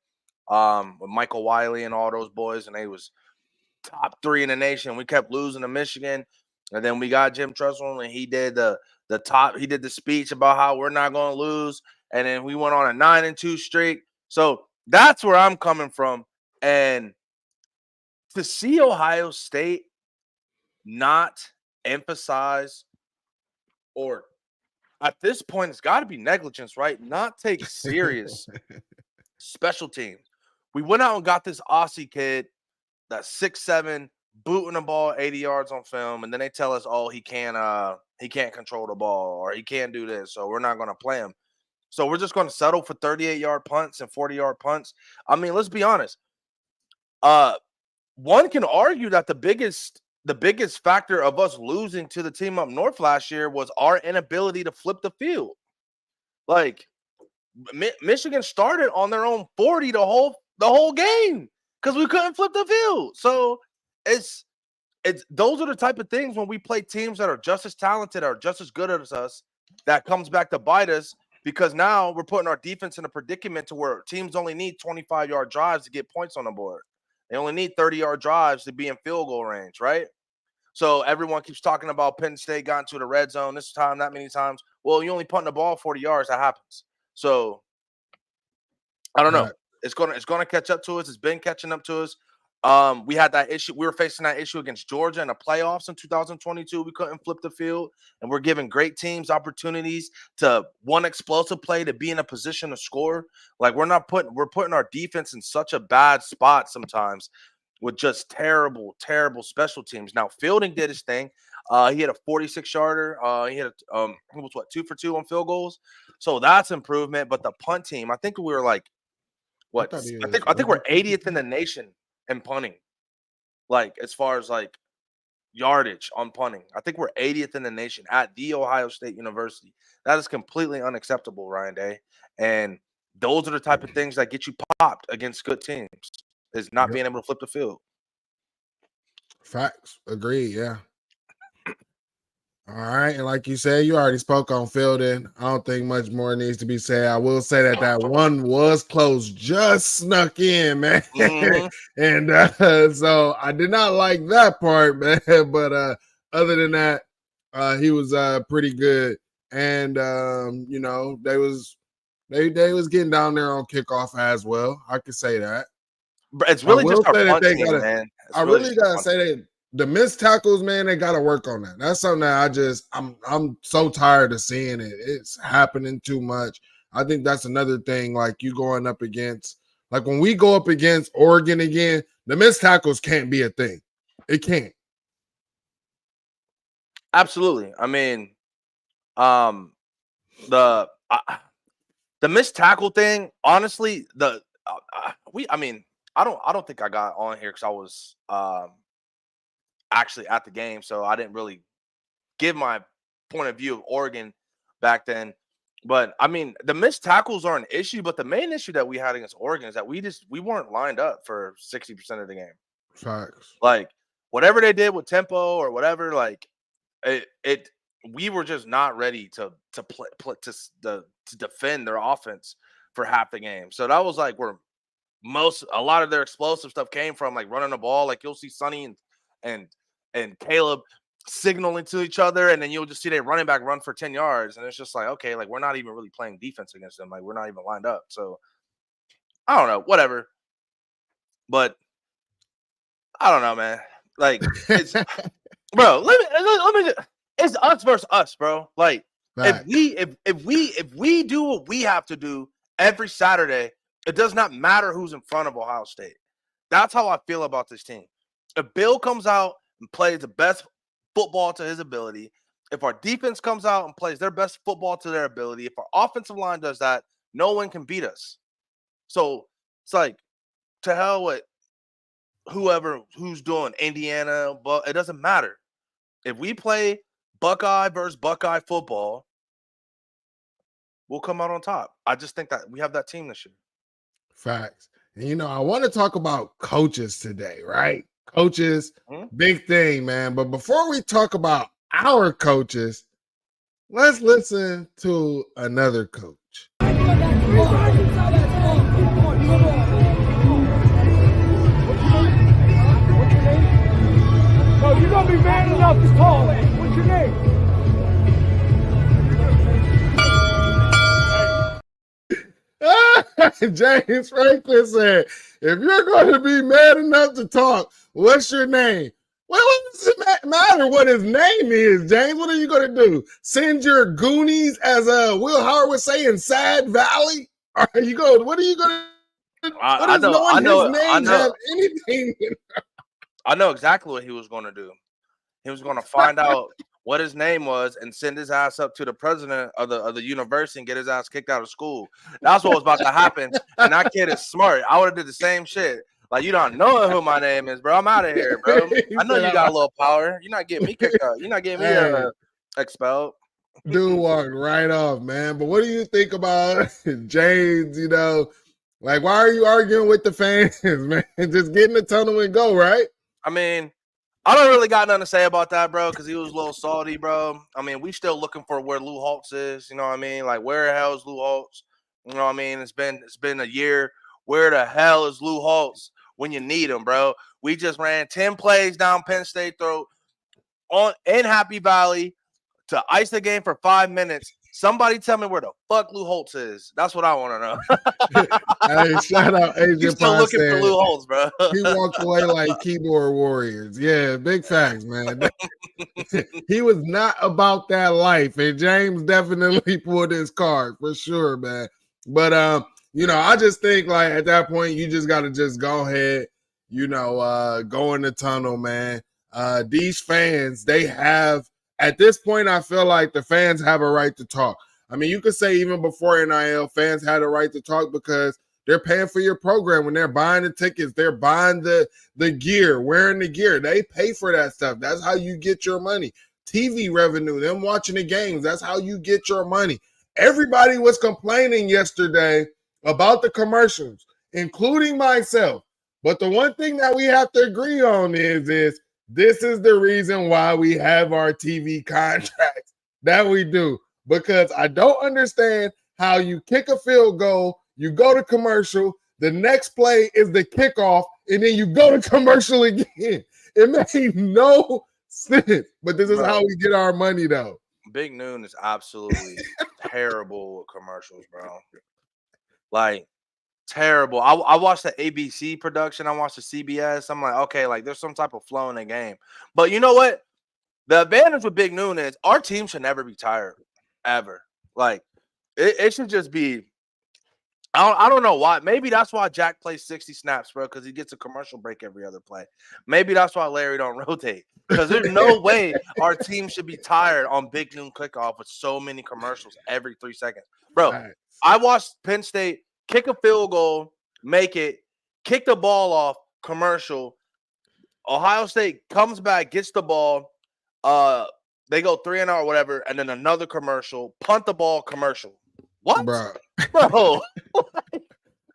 with Michael Wiley and all those boys, and top 3 in the nation. We kept losing to Michigan, and then we got Jim Tressel, and he did the speech about how we're not going to lose, and then we went on a 9-2 streak. So that's where I'm coming from, and to see Ohio State not emphasize, or at this point it's got to be negligence, right? Not take serious special teams. We went out and got this Aussie kid that's 6'7", booting the ball 80 yards on film, and then they tell us, oh, he can't control the ball, or he can't do this, so we're not going to play him. So we're just going to settle for 38-yard punts and 40-yard punts. I mean, let's be honest. One can argue that the biggest factor of us losing to the team up north last year was our inability to flip the field. Like, Michigan started on their own 40 the whole game because we couldn't flip the field. So it's those are the type of things when we play teams that are just as talented or just as good as us that comes back to bite us, because now we're putting our defense in a predicament to where teams only need 25-yard drives to get points on the board. They only need 30-yard drives to be in field goal range, right? So everyone keeps talking about Penn State got into the red zone this time, that many times. Well, you only punting the ball 40 yards. That happens. So I don't know. It's gonna catch up to us. It's been catching up to us. We had that issue. We were facing that issue against Georgia in the playoffs in 2022. We couldn't flip the field, and we're giving great teams opportunities to one explosive play to be in a position to score. Like we're putting our defense in such a bad spot sometimes with just terrible special teams. Now Fielding did his thing. He had a 46-yarder. He had he was 2 for 2 on field goals. So that's improvement. But the punt team, I think we were like what? I think we're 80th in the nation in punting. Like as far as like yardage on punting, I think we're 80th in the nation at The Ohio State University. That is completely unacceptable, Ryan Day. And those are the type of things that get you popped against good teams, is not being able to flip the field. Facts. Agree. Yeah. All right. And like you said, you already spoke on Fielding. I don't think much more needs to be said. I will say that one was close, just snuck in, man. Mm-hmm. And so I did not like that part, man. But other than that, he was pretty good. And, you know, they was getting down there on kickoff as well. I could say that. It's really just our punt team, man. I really gotta say that the missed tackles, man, they gotta work on that. That's something that I'm so tired of seeing it. It's happening too much. I think that's another thing. Like you going up against, like when we go up against Oregon again, the missed tackles can't be a thing. It can't. Absolutely. I mean, the missed tackle thing. Honestly, I don't think I got on here because I was actually at the game, so I didn't really give my point of view of Oregon back then. But I mean, the missed tackles are an issue, but the main issue that we had against Oregon is that we weren't lined up for 60% of the game. Facts. Like whatever they did with tempo or whatever, like we were just not ready to defend their offense for half the game. So that was like where a lot of their explosive stuff came from, like running the ball. Like you'll see Sonny and Caleb signaling to each other, and then you'll just see their running back run for 10 yards. And it's just like, okay, like we're not even really playing defense against them. Like we're not even lined up. So I don't know, whatever. But I don't know, man. Like it's bro, let me it's us versus us, bro. Like if we do what we have to do every Saturday, it does not matter who's in front of Ohio State. That's how I feel about this team. If Bill comes out and plays the best football to his ability, if our defense comes out and plays their best football to their ability, if our offensive line does that, no one can beat us. So it's like, to hell with who's doing Indiana, but it doesn't matter. If we play Buckeye versus Buckeye football, we'll come out on top. I just think that we have that team this year. Facts. And, you know, I want to talk about coaches today, right? Coaches, big thing, man. But before we talk about our coaches, let's listen to another coach. be man enough to talk. What's your name? James Franklin said, if you're going to be mad enough to talk, what's your name? Well, what does it matter what his name is, James? What are you going to do? Send your Goonies, as Will Howard was saying, Sad Valley? Are you going? What are you going to do? I know anything? I know exactly what he was going to do. He was going to find out what his name was and send his ass up to the president of the university and get his ass kicked out of school. That's what was about to happen. And that kid is smart. I would have did the same shit. Like, you don't know who my name is, bro. I'm out of here, bro. I know you got a little power. You're not getting me kicked out. You're not getting me expelled. Dude walked right off, man. But what do you think about James? You know, like, why are you arguing with the fans, man? Just get in the tunnel and go, right? I mean, I don't really got nothing to say about that, bro, because he was a little salty, bro. I mean, we still looking for where Lou Holtz is. You know what I mean? Like, where the hell is Lou Holtz? You know what I mean? It's been a year. Where the hell is Lou Holtz when you need him, bro? We just ran 10 plays down Penn State throat in Happy Valley to ice the game for 5 minutes. Somebody tell me where the fuck Lou Holtz is. That's what I want to know. Hey, shout out Adrian. You're still looking for Lou Holtz, bro. He walked away like keyboard warriors. Yeah, big facts, man. He was not about that life, and James definitely pulled his card for sure, man. But you know, I just think like at that point, you just got to just go ahead, you know, go in the tunnel, man. These fans, they have. At this point, I feel like the fans have a right to talk. I mean, you could say even before NIL, fans had a right to talk because they're paying for your program. When they're buying the tickets, they're buying the gear, wearing the gear. They pay for that stuff. That's how you get your money. TV revenue, them watching the games, that's how you get your money. Everybody was complaining yesterday about the commercials, including myself. But the one thing that we have to agree on is this is the reason why we have our TV contracts that we do. Because I don't understand how you kick a field goal, you go to commercial, the next play is the kickoff, and then you go to commercial again. It made no sense. But this is how we get our money, though. Big Noon is absolutely terrible with commercials, bro. Like, terrible. I watched the ABC production. I watched the CBS. I'm like, okay, like there's some type of flow in the game. But you know what? The advantage with Big Noon is our team should never be tired, ever. Like, it should just be. I don't know why. Maybe that's why Jack plays 60 snaps, bro, because he gets a commercial break every other play. Maybe that's why Larry don't rotate. Because there's no way our team should be tired on Big Noon kickoff with so many commercials every 3 seconds. Bro, I watched Penn State kick a field goal, make it, kick the ball off, commercial. Ohio State comes back, gets the ball. They go 3-and-out or whatever, and then another commercial, punt the ball, commercial. What? Bro.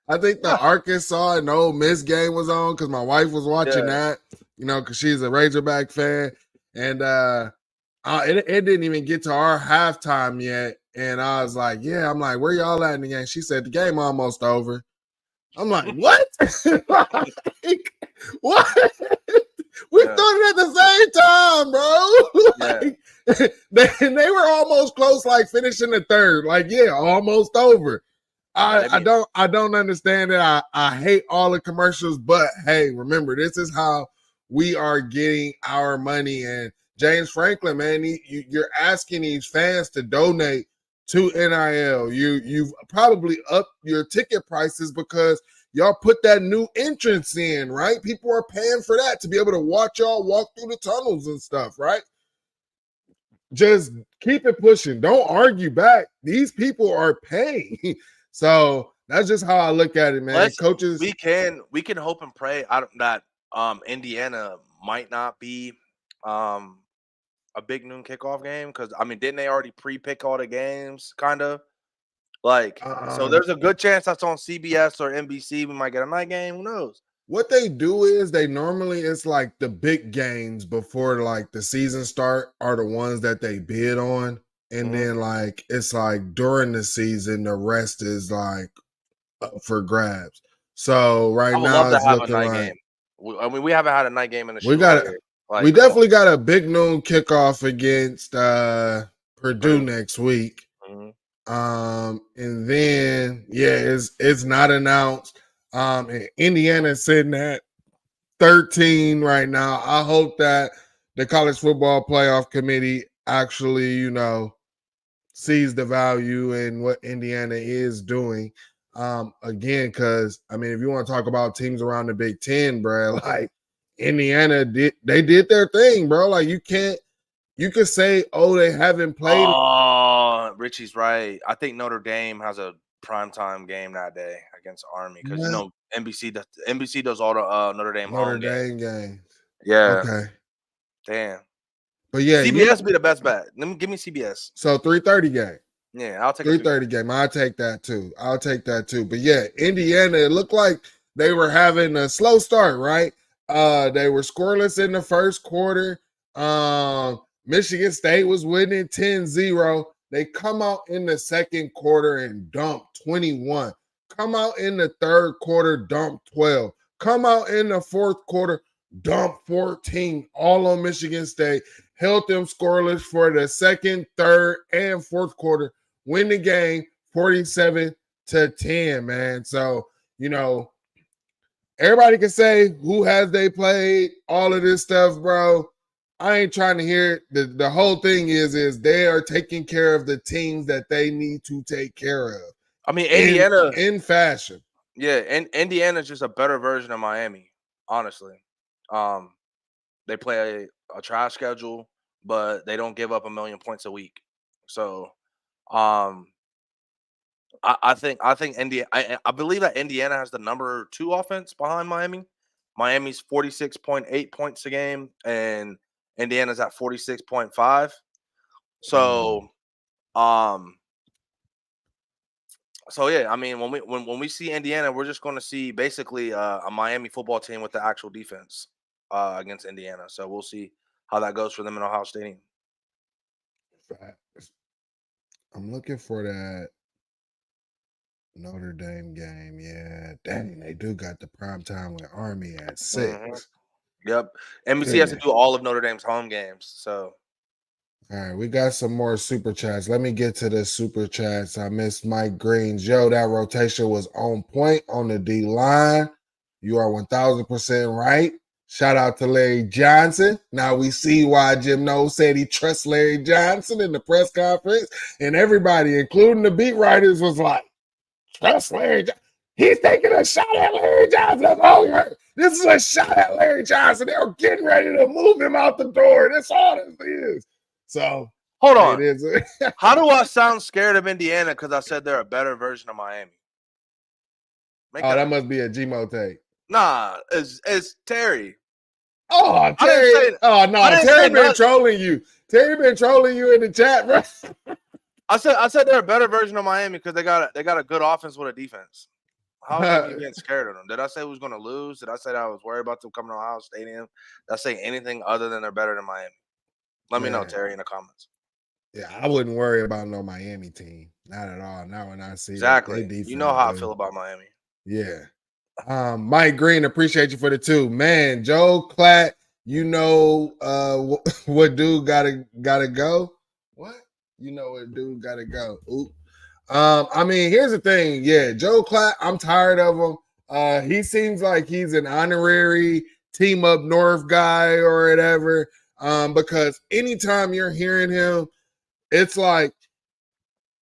I think the Arkansas and Ole Miss game was on because my wife was watching that, you know, because she's a Razorback fan. And it didn't even get to our halftime yet. And I was like, yeah, I'm like, where y'all at in the game? She said, the game almost over. I'm like, what? Like, what? We thought it at the same time, bro. They were almost close, like finishing the third. Like, yeah, almost over. I don't understand it. I hate all the commercials, but hey, remember, this is how we are getting our money. And James Franklin, man, you're asking these fans to donate to NIL. You've probably upped your ticket prices because y'all put that new entrance in, right? People are paying for that to be able to watch y'all walk through the tunnels and stuff, right? Just keep it pushing. Don't argue back. These people are paying. So that's just how I look at it, man. Coaches, we can hope and pray that Indiana might not be a Big Noon kickoff game because I mean, didn't they already pre-pick all the games, kind of? Like, so there's a good chance that's on CBS or NBC. We might get a night game. Who knows? What they do is they normally, it's like the big games before like the season start are the ones that they bid on. And then like, it's like during the season, the rest is like up for grabs. So right now it's looking like game. I mean, we haven't had a night game in the we got it. Like, we come on. definitely got a big noon kickoff against Purdue Purdue. next week. Mhm. And then it's not announced. And Indiana's sitting at 13 right now. I hope that the college football playoff committee actually, sees the value in what Indiana is doing. Again, because I mean, if you want to talk about teams around the Big Ten, bro, like Indiana did their thing, bro. Like you could say, oh, they haven't played. Oh, Richie's right. I think Notre Dame has a primetime game that day against Army because NBC does all the Notre Dame home games. Game. Yeah. Okay. Damn. But yeah, CBS be the best bet. Give me CBS. So 3:30 game. Yeah, I'll take 3:30 game. I'll take that too. But yeah, Indiana, it looked like they were having a slow start, right? They were scoreless in the first quarter. Michigan State was winning 10-0. They come out in the second quarter and dump 21. Come out in the third quarter, dump 12. Come out in the fourth quarter, dump 14. All on Michigan State. Held them scoreless for the second, third, and fourth quarter. Win the game 47-10, man. So, everybody can say who has they played, all of this stuff, bro. I ain't trying to hear it. The whole thing is they are taking care of the teams that they need to take care of. I mean, Indiana in fashion. Yeah, and Indiana's just a better version of Miami, honestly. They play a trash schedule, but they don't give up 1 million points a week. So, I think Indiana. I believe that Indiana has the number 2 offense behind Miami. Miami's 46.8 points a game, and Indiana's at 46.5. So, So yeah, I mean, when we see Indiana, we're just going to see basically a Miami football team with the actual defense against Indiana. So we'll see how that goes for them in Ohio Stadium. I'm looking for that Notre Dame game. Yeah, dang, they do got the prime time with Army at 6. Mm-hmm. Yep, NBC has to do all of Notre Dame's home games. So. All right, we got some more super chats. Let me get to the super chats. I missed Mike Green's. Yo, that rotation was on point on the D line. You are 1,000% right. Shout out to Larry Johnson. Now we see why Jim Knowles said he trusts Larry Johnson in the press conference. And everybody, including the beat writers, was like, trust Larry Johnson. He's taking a shot at Larry Johnson. That's all we heard. This is a shot at Larry Johnson. They were getting ready to move him out the door. That's all this is. So hold on. How do I sound scared of Indiana because I said they're a better version of Miami? That must be a Gmo take. Nah, it's Terry. Oh, Terry. Terry been trolling you. Terry been trolling you in the chat, bro. I said they're a better version of Miami because they got a good offense with a defense. How are you getting scared of them? Did I say we was going to lose? Did I say that I was worried about them coming to Ohio Stadium? Did I say anything other than they're better than Miami? Let me know, Terry, in the comments. Yeah, I wouldn't worry about no Miami team. Not at all. Not when I see exactly. You know how I feel about Miami. Yeah. Mike Green, appreciate you for the 2. Man, Joe Klatt, what dude gotta go? What? What dude gotta go? Oop. I mean, here's the thing. Yeah, Joe Klatt, I'm tired of him. He seems like he's an honorary team up north guy or whatever. Because anytime you're hearing him, it's like,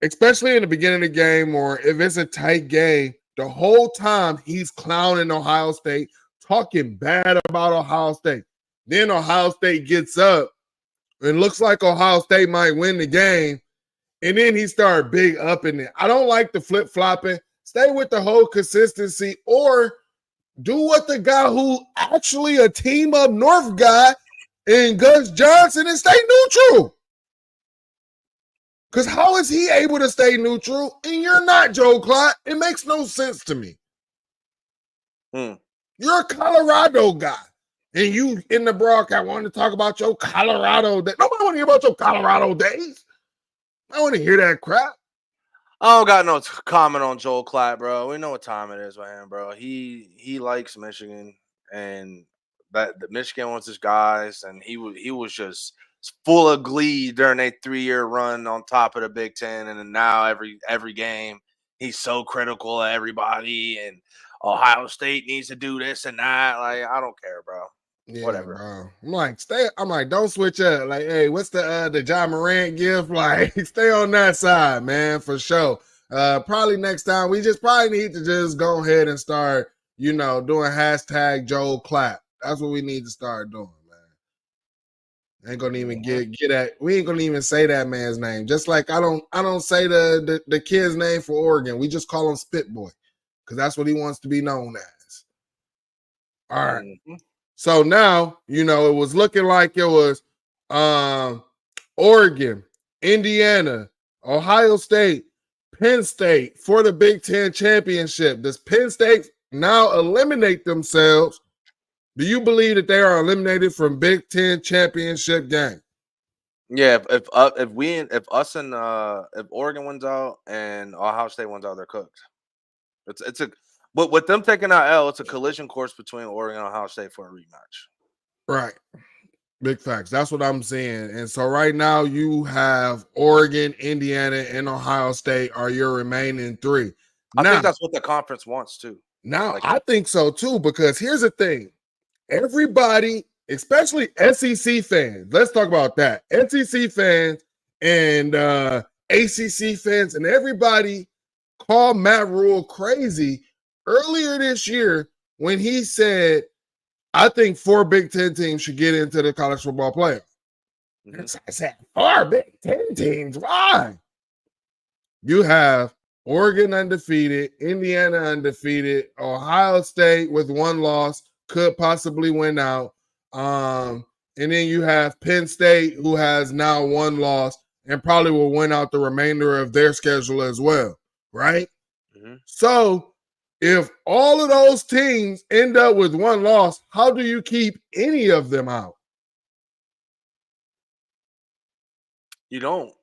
especially in the beginning of the game or if it's a tight game, the whole time he's clowning Ohio State, talking bad about Ohio State. Then Ohio State gets up and looks like Ohio State might win the game. And then he started big upping it. I don't like the flip-flopping. Stay with the whole consistency or do what the guy who actually a team up north guy and Gus Johnson and stay neutral. Because how is he able to stay neutral and you're not, Joe Klatt? It makes no sense to me. You're a Colorado guy. And you in the broadcast wanted to talk about your Colorado days. Nobody want to hear about your Colorado days. I want to hear that crap. I don't got no comment on Joel Klatt, bro. We know what time it is with him, bro. He likes Michigan, and that the Michigan was his guys, and he was just full of glee during a 3-year run on top of the Big Ten, and then now every game he's so critical of everybody, and Ohio State needs to do this and that. Like, I don't care, bro. Yeah, Whatever. bro. I'm like, don't switch up. Like, hey, what's the John Morant gift? Like, stay on that side, man, for sure. Probably next time we just probably need to just go ahead and start, doing hashtag Joel Clap. That's what we need to start doing, man. Ain't gonna even get at. We ain't gonna even say that man's name. Just like I don't say the kid's name for Oregon. We just call him Spit Boy because that's what he wants to be known as. All right. Mm-hmm. So now, it was looking like it was Oregon, Indiana, Ohio State, Penn State for the Big Ten championship. Does Penn State now eliminate themselves? Do you believe that they are eliminated from Big Ten championship game? Yeah, if Oregon wins out and Ohio State wins out, they're cooked. But with them taking out L, it's a collision course between Oregon and Ohio State for a rematch. Right. Big facts. That's what I'm saying. And so right now you have Oregon, Indiana, and Ohio State are your remaining three. I think that's what the conference wants too. Now, I think so too, because here's the thing. Everybody, especially SEC fans, let's talk about that. SEC fans and ACC fans and everybody called Matt Rule crazy earlier this year when he said, I think 4 Big Ten teams should get into the college football playoff. Mm-hmm. So I said, 4 Big Ten teams? Why? You have Oregon undefeated, Indiana undefeated, Ohio State with 1 loss, could possibly win out. And then you have Penn State, who has now 1 loss and probably will win out the remainder of their schedule as well, right? Mm-hmm. So if all of those teams end up with 1 loss, how do you keep any of them out? You don't.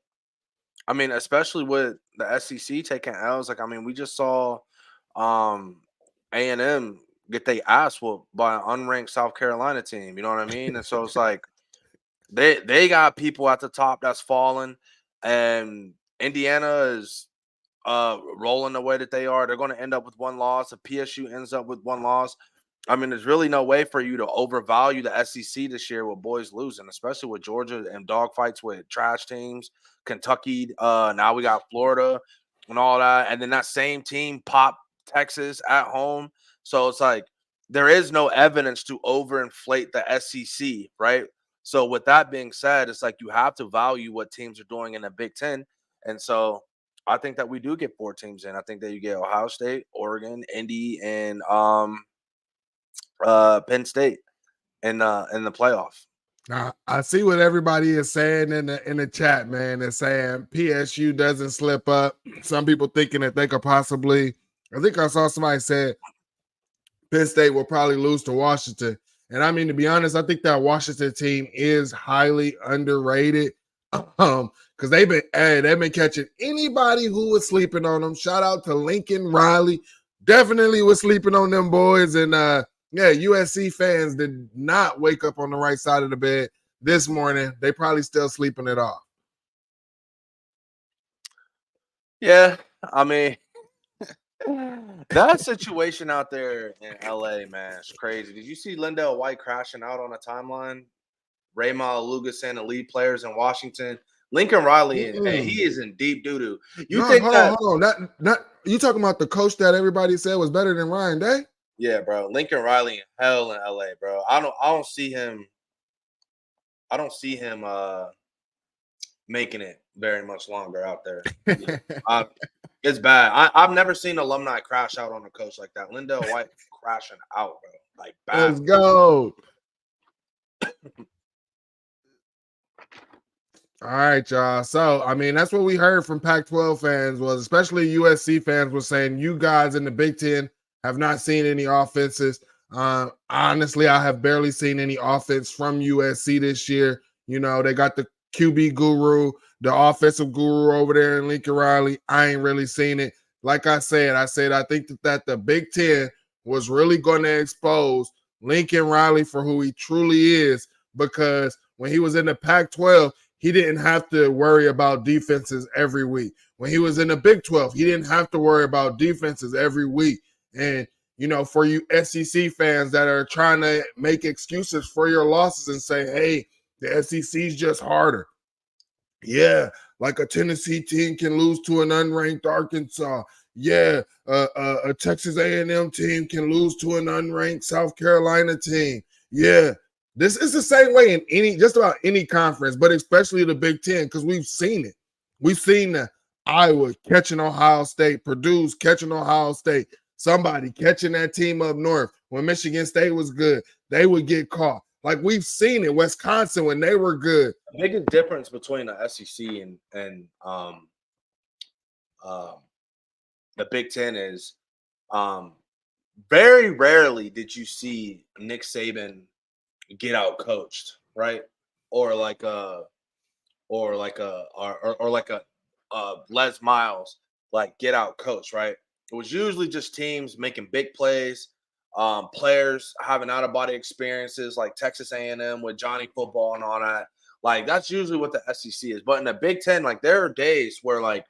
I mean, especially with the SEC taking L's. Like, I mean, we just saw A&M get their ass whooped by an unranked South Carolina team. You know what I mean? And so it's like they got people at the top that's falling, and Indiana is rolling the way that they are. They're going to end up with 1 loss. If PSU ends up with 1 loss, I mean, there's really no way for you to overvalue the SEC this year with boys losing, especially with Georgia and dogfights with trash teams, Kentucky. Now we got Florida and all that. And then that same team popped Texas at home. So it's like there is no evidence to overinflate the SEC, right? So with that being said, it's like you have to value what teams are doing in the Big Ten. And so I think that we do get 4 teams in. I think that you get Ohio State, Oregon, Indy, and Penn State in the playoff. Now, I see what everybody is saying in the chat, man. They're saying PSU doesn't slip up. Some people thinking that they could possibly. I think I saw somebody said Penn State will probably lose to Washington. And I mean, to be honest, I think that Washington team is highly underrated. Because they've been catching anybody who was sleeping on them. Shout out to Lincoln Riley. Definitely was sleeping on them boys. And USC fans did not wake up on the right side of the bed this morning. They probably still sleeping it off. Yeah, I mean, that situation out there in LA, man, it's crazy. Did you see Lindell White crashing out on a timeline? Raymond Lugason, the lead players in Washington. Lincoln Riley, and he is in deep doo-doo. Hold on. Not you talking about the coach that everybody said was better than Ryan Day? Yeah, bro. Lincoln Riley in hell in LA, bro. I don't see him making it very much longer out there. It's bad. I've never seen alumni crash out on a coach like that. Lindell White crashing out, bro. Like, bad. Let's go. All right, y'all. So, I mean, that's what we heard from Pac-12 fans was, especially USC fans were saying, you guys in the Big Ten have not seen any offenses. Honestly, I have barely seen any offense from USC this year. You know, they got the QB guru, the offensive guru over there in Lincoln Riley. I ain't really seen it. Like I said, I think that the Big Ten was really going to expose Lincoln Riley for who he truly is, because when he was in the Pac-12, he didn't have to worry about defenses every week. When he was in the Big 12, he didn't have to worry about defenses every week. And, you know, for you SEC fans that are trying to make excuses for your losses and say, hey, the SEC is just harder. Yeah, like a Tennessee team can lose to an unranked Arkansas. Yeah, a Texas A&M team can lose to an unranked South Carolina team. Yeah, this is the same way in just about any conference, but especially the Big Ten, because we've seen it. We've seen the Iowa catching Ohio State, Purdue's catching Ohio State, somebody catching that team up north. When Michigan State was good, they would get caught. Like, we've seen it. Wisconsin, when they were good. The biggest difference between the SEC and the Big Ten is very rarely did you see Nick Saban get out coached, right? Or like a Les Miles like get out coached, right? It was usually just teams making big plays, players having out of body experiences like Texas A&M with Johnny Football and all that. Like, that's usually what the SEC is. But in the Big Ten, like, there are days where like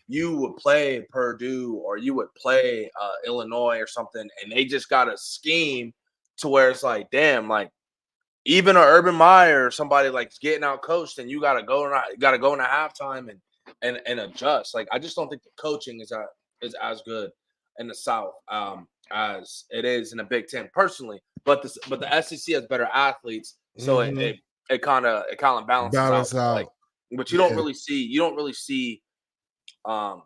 you would play Purdue or you would play Illinois or something, and they just got a scheme to where it's like, damn, like even an Urban Meyer or somebody like getting out coached, and you gotta go in a halftime and adjust. Like, I just don't think the coaching is as good in the South as it is in the Big Ten personally. But the SEC has better athletes, so it kind of balances out. Like, but you don't really see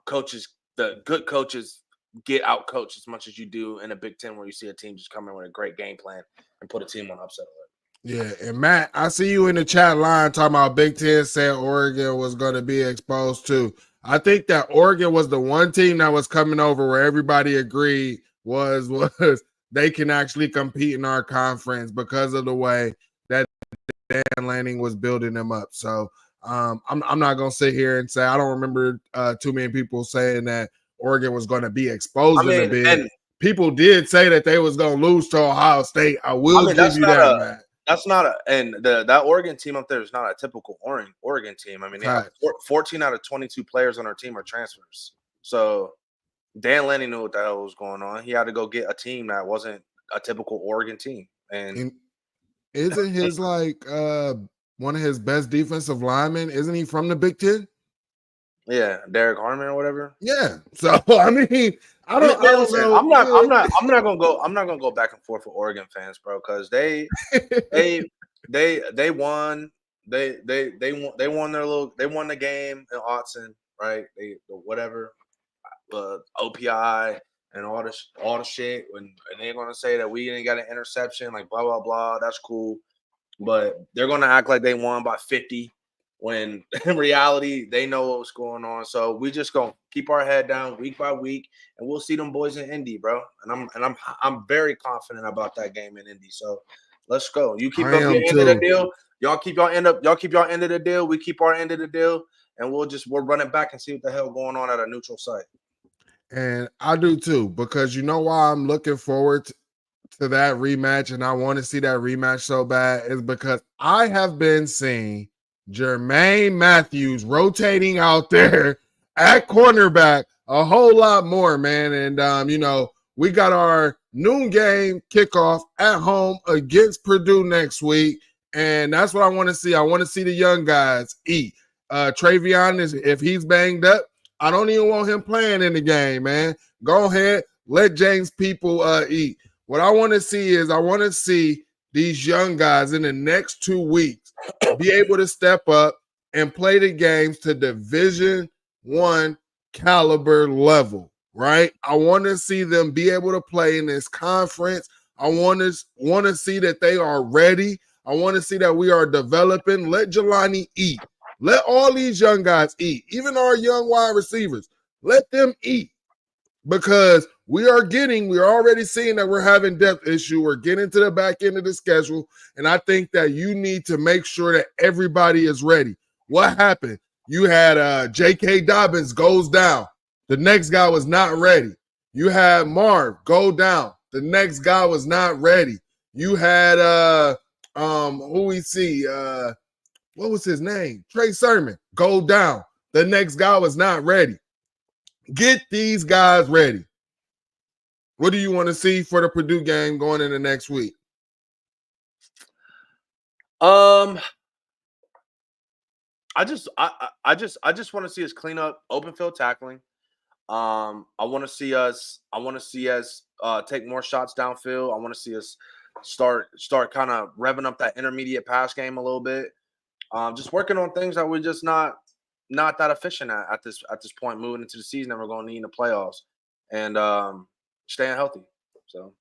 coaches, the good coaches, get out coached as much as you do in a Big Ten, where you see a team just come in with a great game plan and put a team on upset alert. Yeah, and Matt, I see you in the chat line talking about Big Ten said Oregon was going to be exposed too. I think that Oregon was the one team that was coming over where everybody agreed was they can actually compete in our conference because of the way that Dan Lanning was building them up. So I'm not going to sit here and say I don't remember too many people saying that Oregon was going to be exposed in the big. People did say that they was going to lose to Ohio State. I will give you that, Matt. That's not that Oregon team up there is not a typical Oregon team. I mean, they have 14 out of 22 players on our team are transfers. So Dan Lanning knew what the hell was going on. He had to go get a team that wasn't a typical Oregon team. And isn't his like one of his best defensive linemen? Isn't he from the Big Ten? Yeah, Derek Harmon or whatever. Yeah. So I mean, I don't know. I'm not gonna go back and forth with Oregon fans, bro, because they won. They won the game in Autzen, right? They whatever, OPI and all the shit. And they're gonna say that we didn't got an interception, like blah blah blah. That's cool, but they're gonna act like they won by 50. When in reality, they know what's going on. So we just gonna keep our head down week by week, and we'll see them boys in Indy, bro. And I'm very confident about that game in Indy. So let's go. You keep up your end of the deal. Y'all keep y'all end of the deal. We keep our end of the deal, and we'll run it back and see what the hell going on at a neutral site. And I do too, because you know why I'm looking forward to that rematch, and I want to see that rematch so bad is because I have been seeing Jermaine Matthews rotating out there at cornerback a whole lot more, man. And you know, we got our noon game kickoff at home against Purdue next week, and that's what I want to see. I want to see the young guys eat. Travion is, if he's banged up, I don't even want him playing in the game, man. Go ahead, let James people eat. What I want to see is I want to see these young guys in the next 2 weeks be able to step up and play the games to Division I caliber level, right? I want to see them be able to play in this conference. I want to see that they are ready. I want to see that we are developing. Let Jelani eat. Let all these young guys eat, even our young wide receivers. Let them eat, because we're already seeing that we're having depth issue. We're getting to the back end of the schedule, and I think that you need to make sure that everybody is ready. What happened? You had J.K. Dobbins goes down. The next guy was not ready. You had Marv go down. The next guy was not ready. You had who we see? What was his name? Trey Sermon. Go down. The next guy was not ready. Get these guys ready. What do you want to see for the Purdue game going into next week? I just want to see us clean up open field tackling. I want to see us take more shots downfield. I want to see us start kind of revving up that intermediate pass game a little bit. Just working on things that we're just not that efficient at this point moving into the season that we're going to need in the playoffs, and staying healthy. So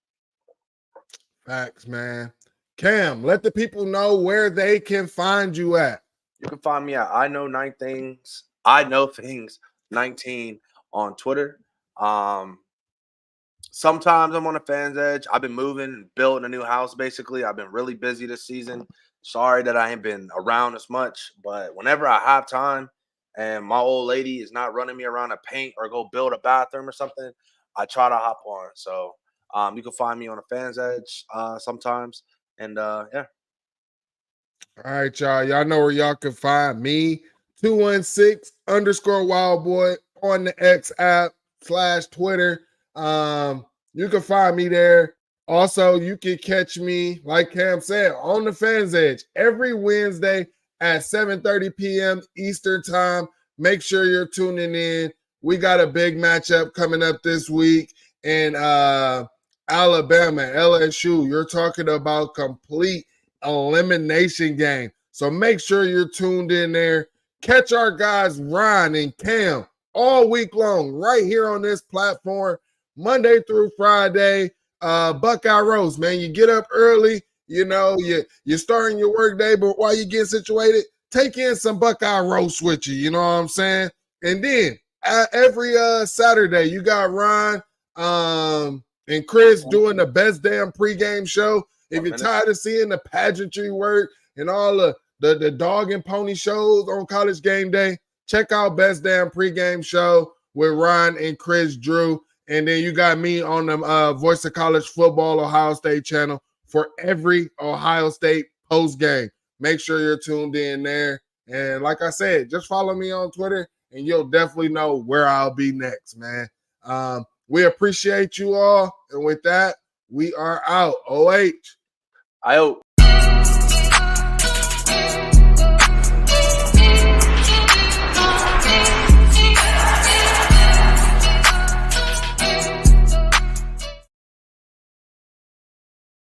facts, man. Cam, let the people know where they can find you at. You can find me at I know things 19 on Twitter. Sometimes I'm on the Fans Edge. I've been moving, building a new house. Basically, I've been really busy this season. Sorry that I ain't been around as much, but whenever I have time and my old lady is not running me around to paint or go build a bathroom or something, I try to hop on. So you can find me on the Fans Edge sometimes. And yeah. All right, y'all. Y'all know where y'all can find me. 216_Wildboy on the X app /Twitter. You can find me there. Also, you can catch me, like Cam said, on the Fans Edge every Wednesday at 7:30 p.m. Eastern time. Make sure you're tuning in. We got a big matchup coming up this week in Alabama, LSU. You're talking about complete elimination game. So make sure you're tuned in there. Catch our guys Ryan and Cam all week long right here on this platform, Monday through Friday. Buckeye Roast, man. You get up early, you know, you're starting your work day, but while you get situated, take in some Buckeye Roast with you, you know what I'm saying? And then every Saturday, you got Ryan and Chris doing the best damn pregame show. If you're tired of seeing the pageantry work and all the dog and pony shows on College Game Day, check out Best Damn Pregame Show with Ryan and Chris Drew. And then you got me on the Voice of College Football Ohio State channel for every Ohio State post game. Make sure you're tuned in there. And like I said, just follow me on Twitter and you'll definitely know where I'll be next, man. We appreciate you all. And with that, we are out. OH. I hope.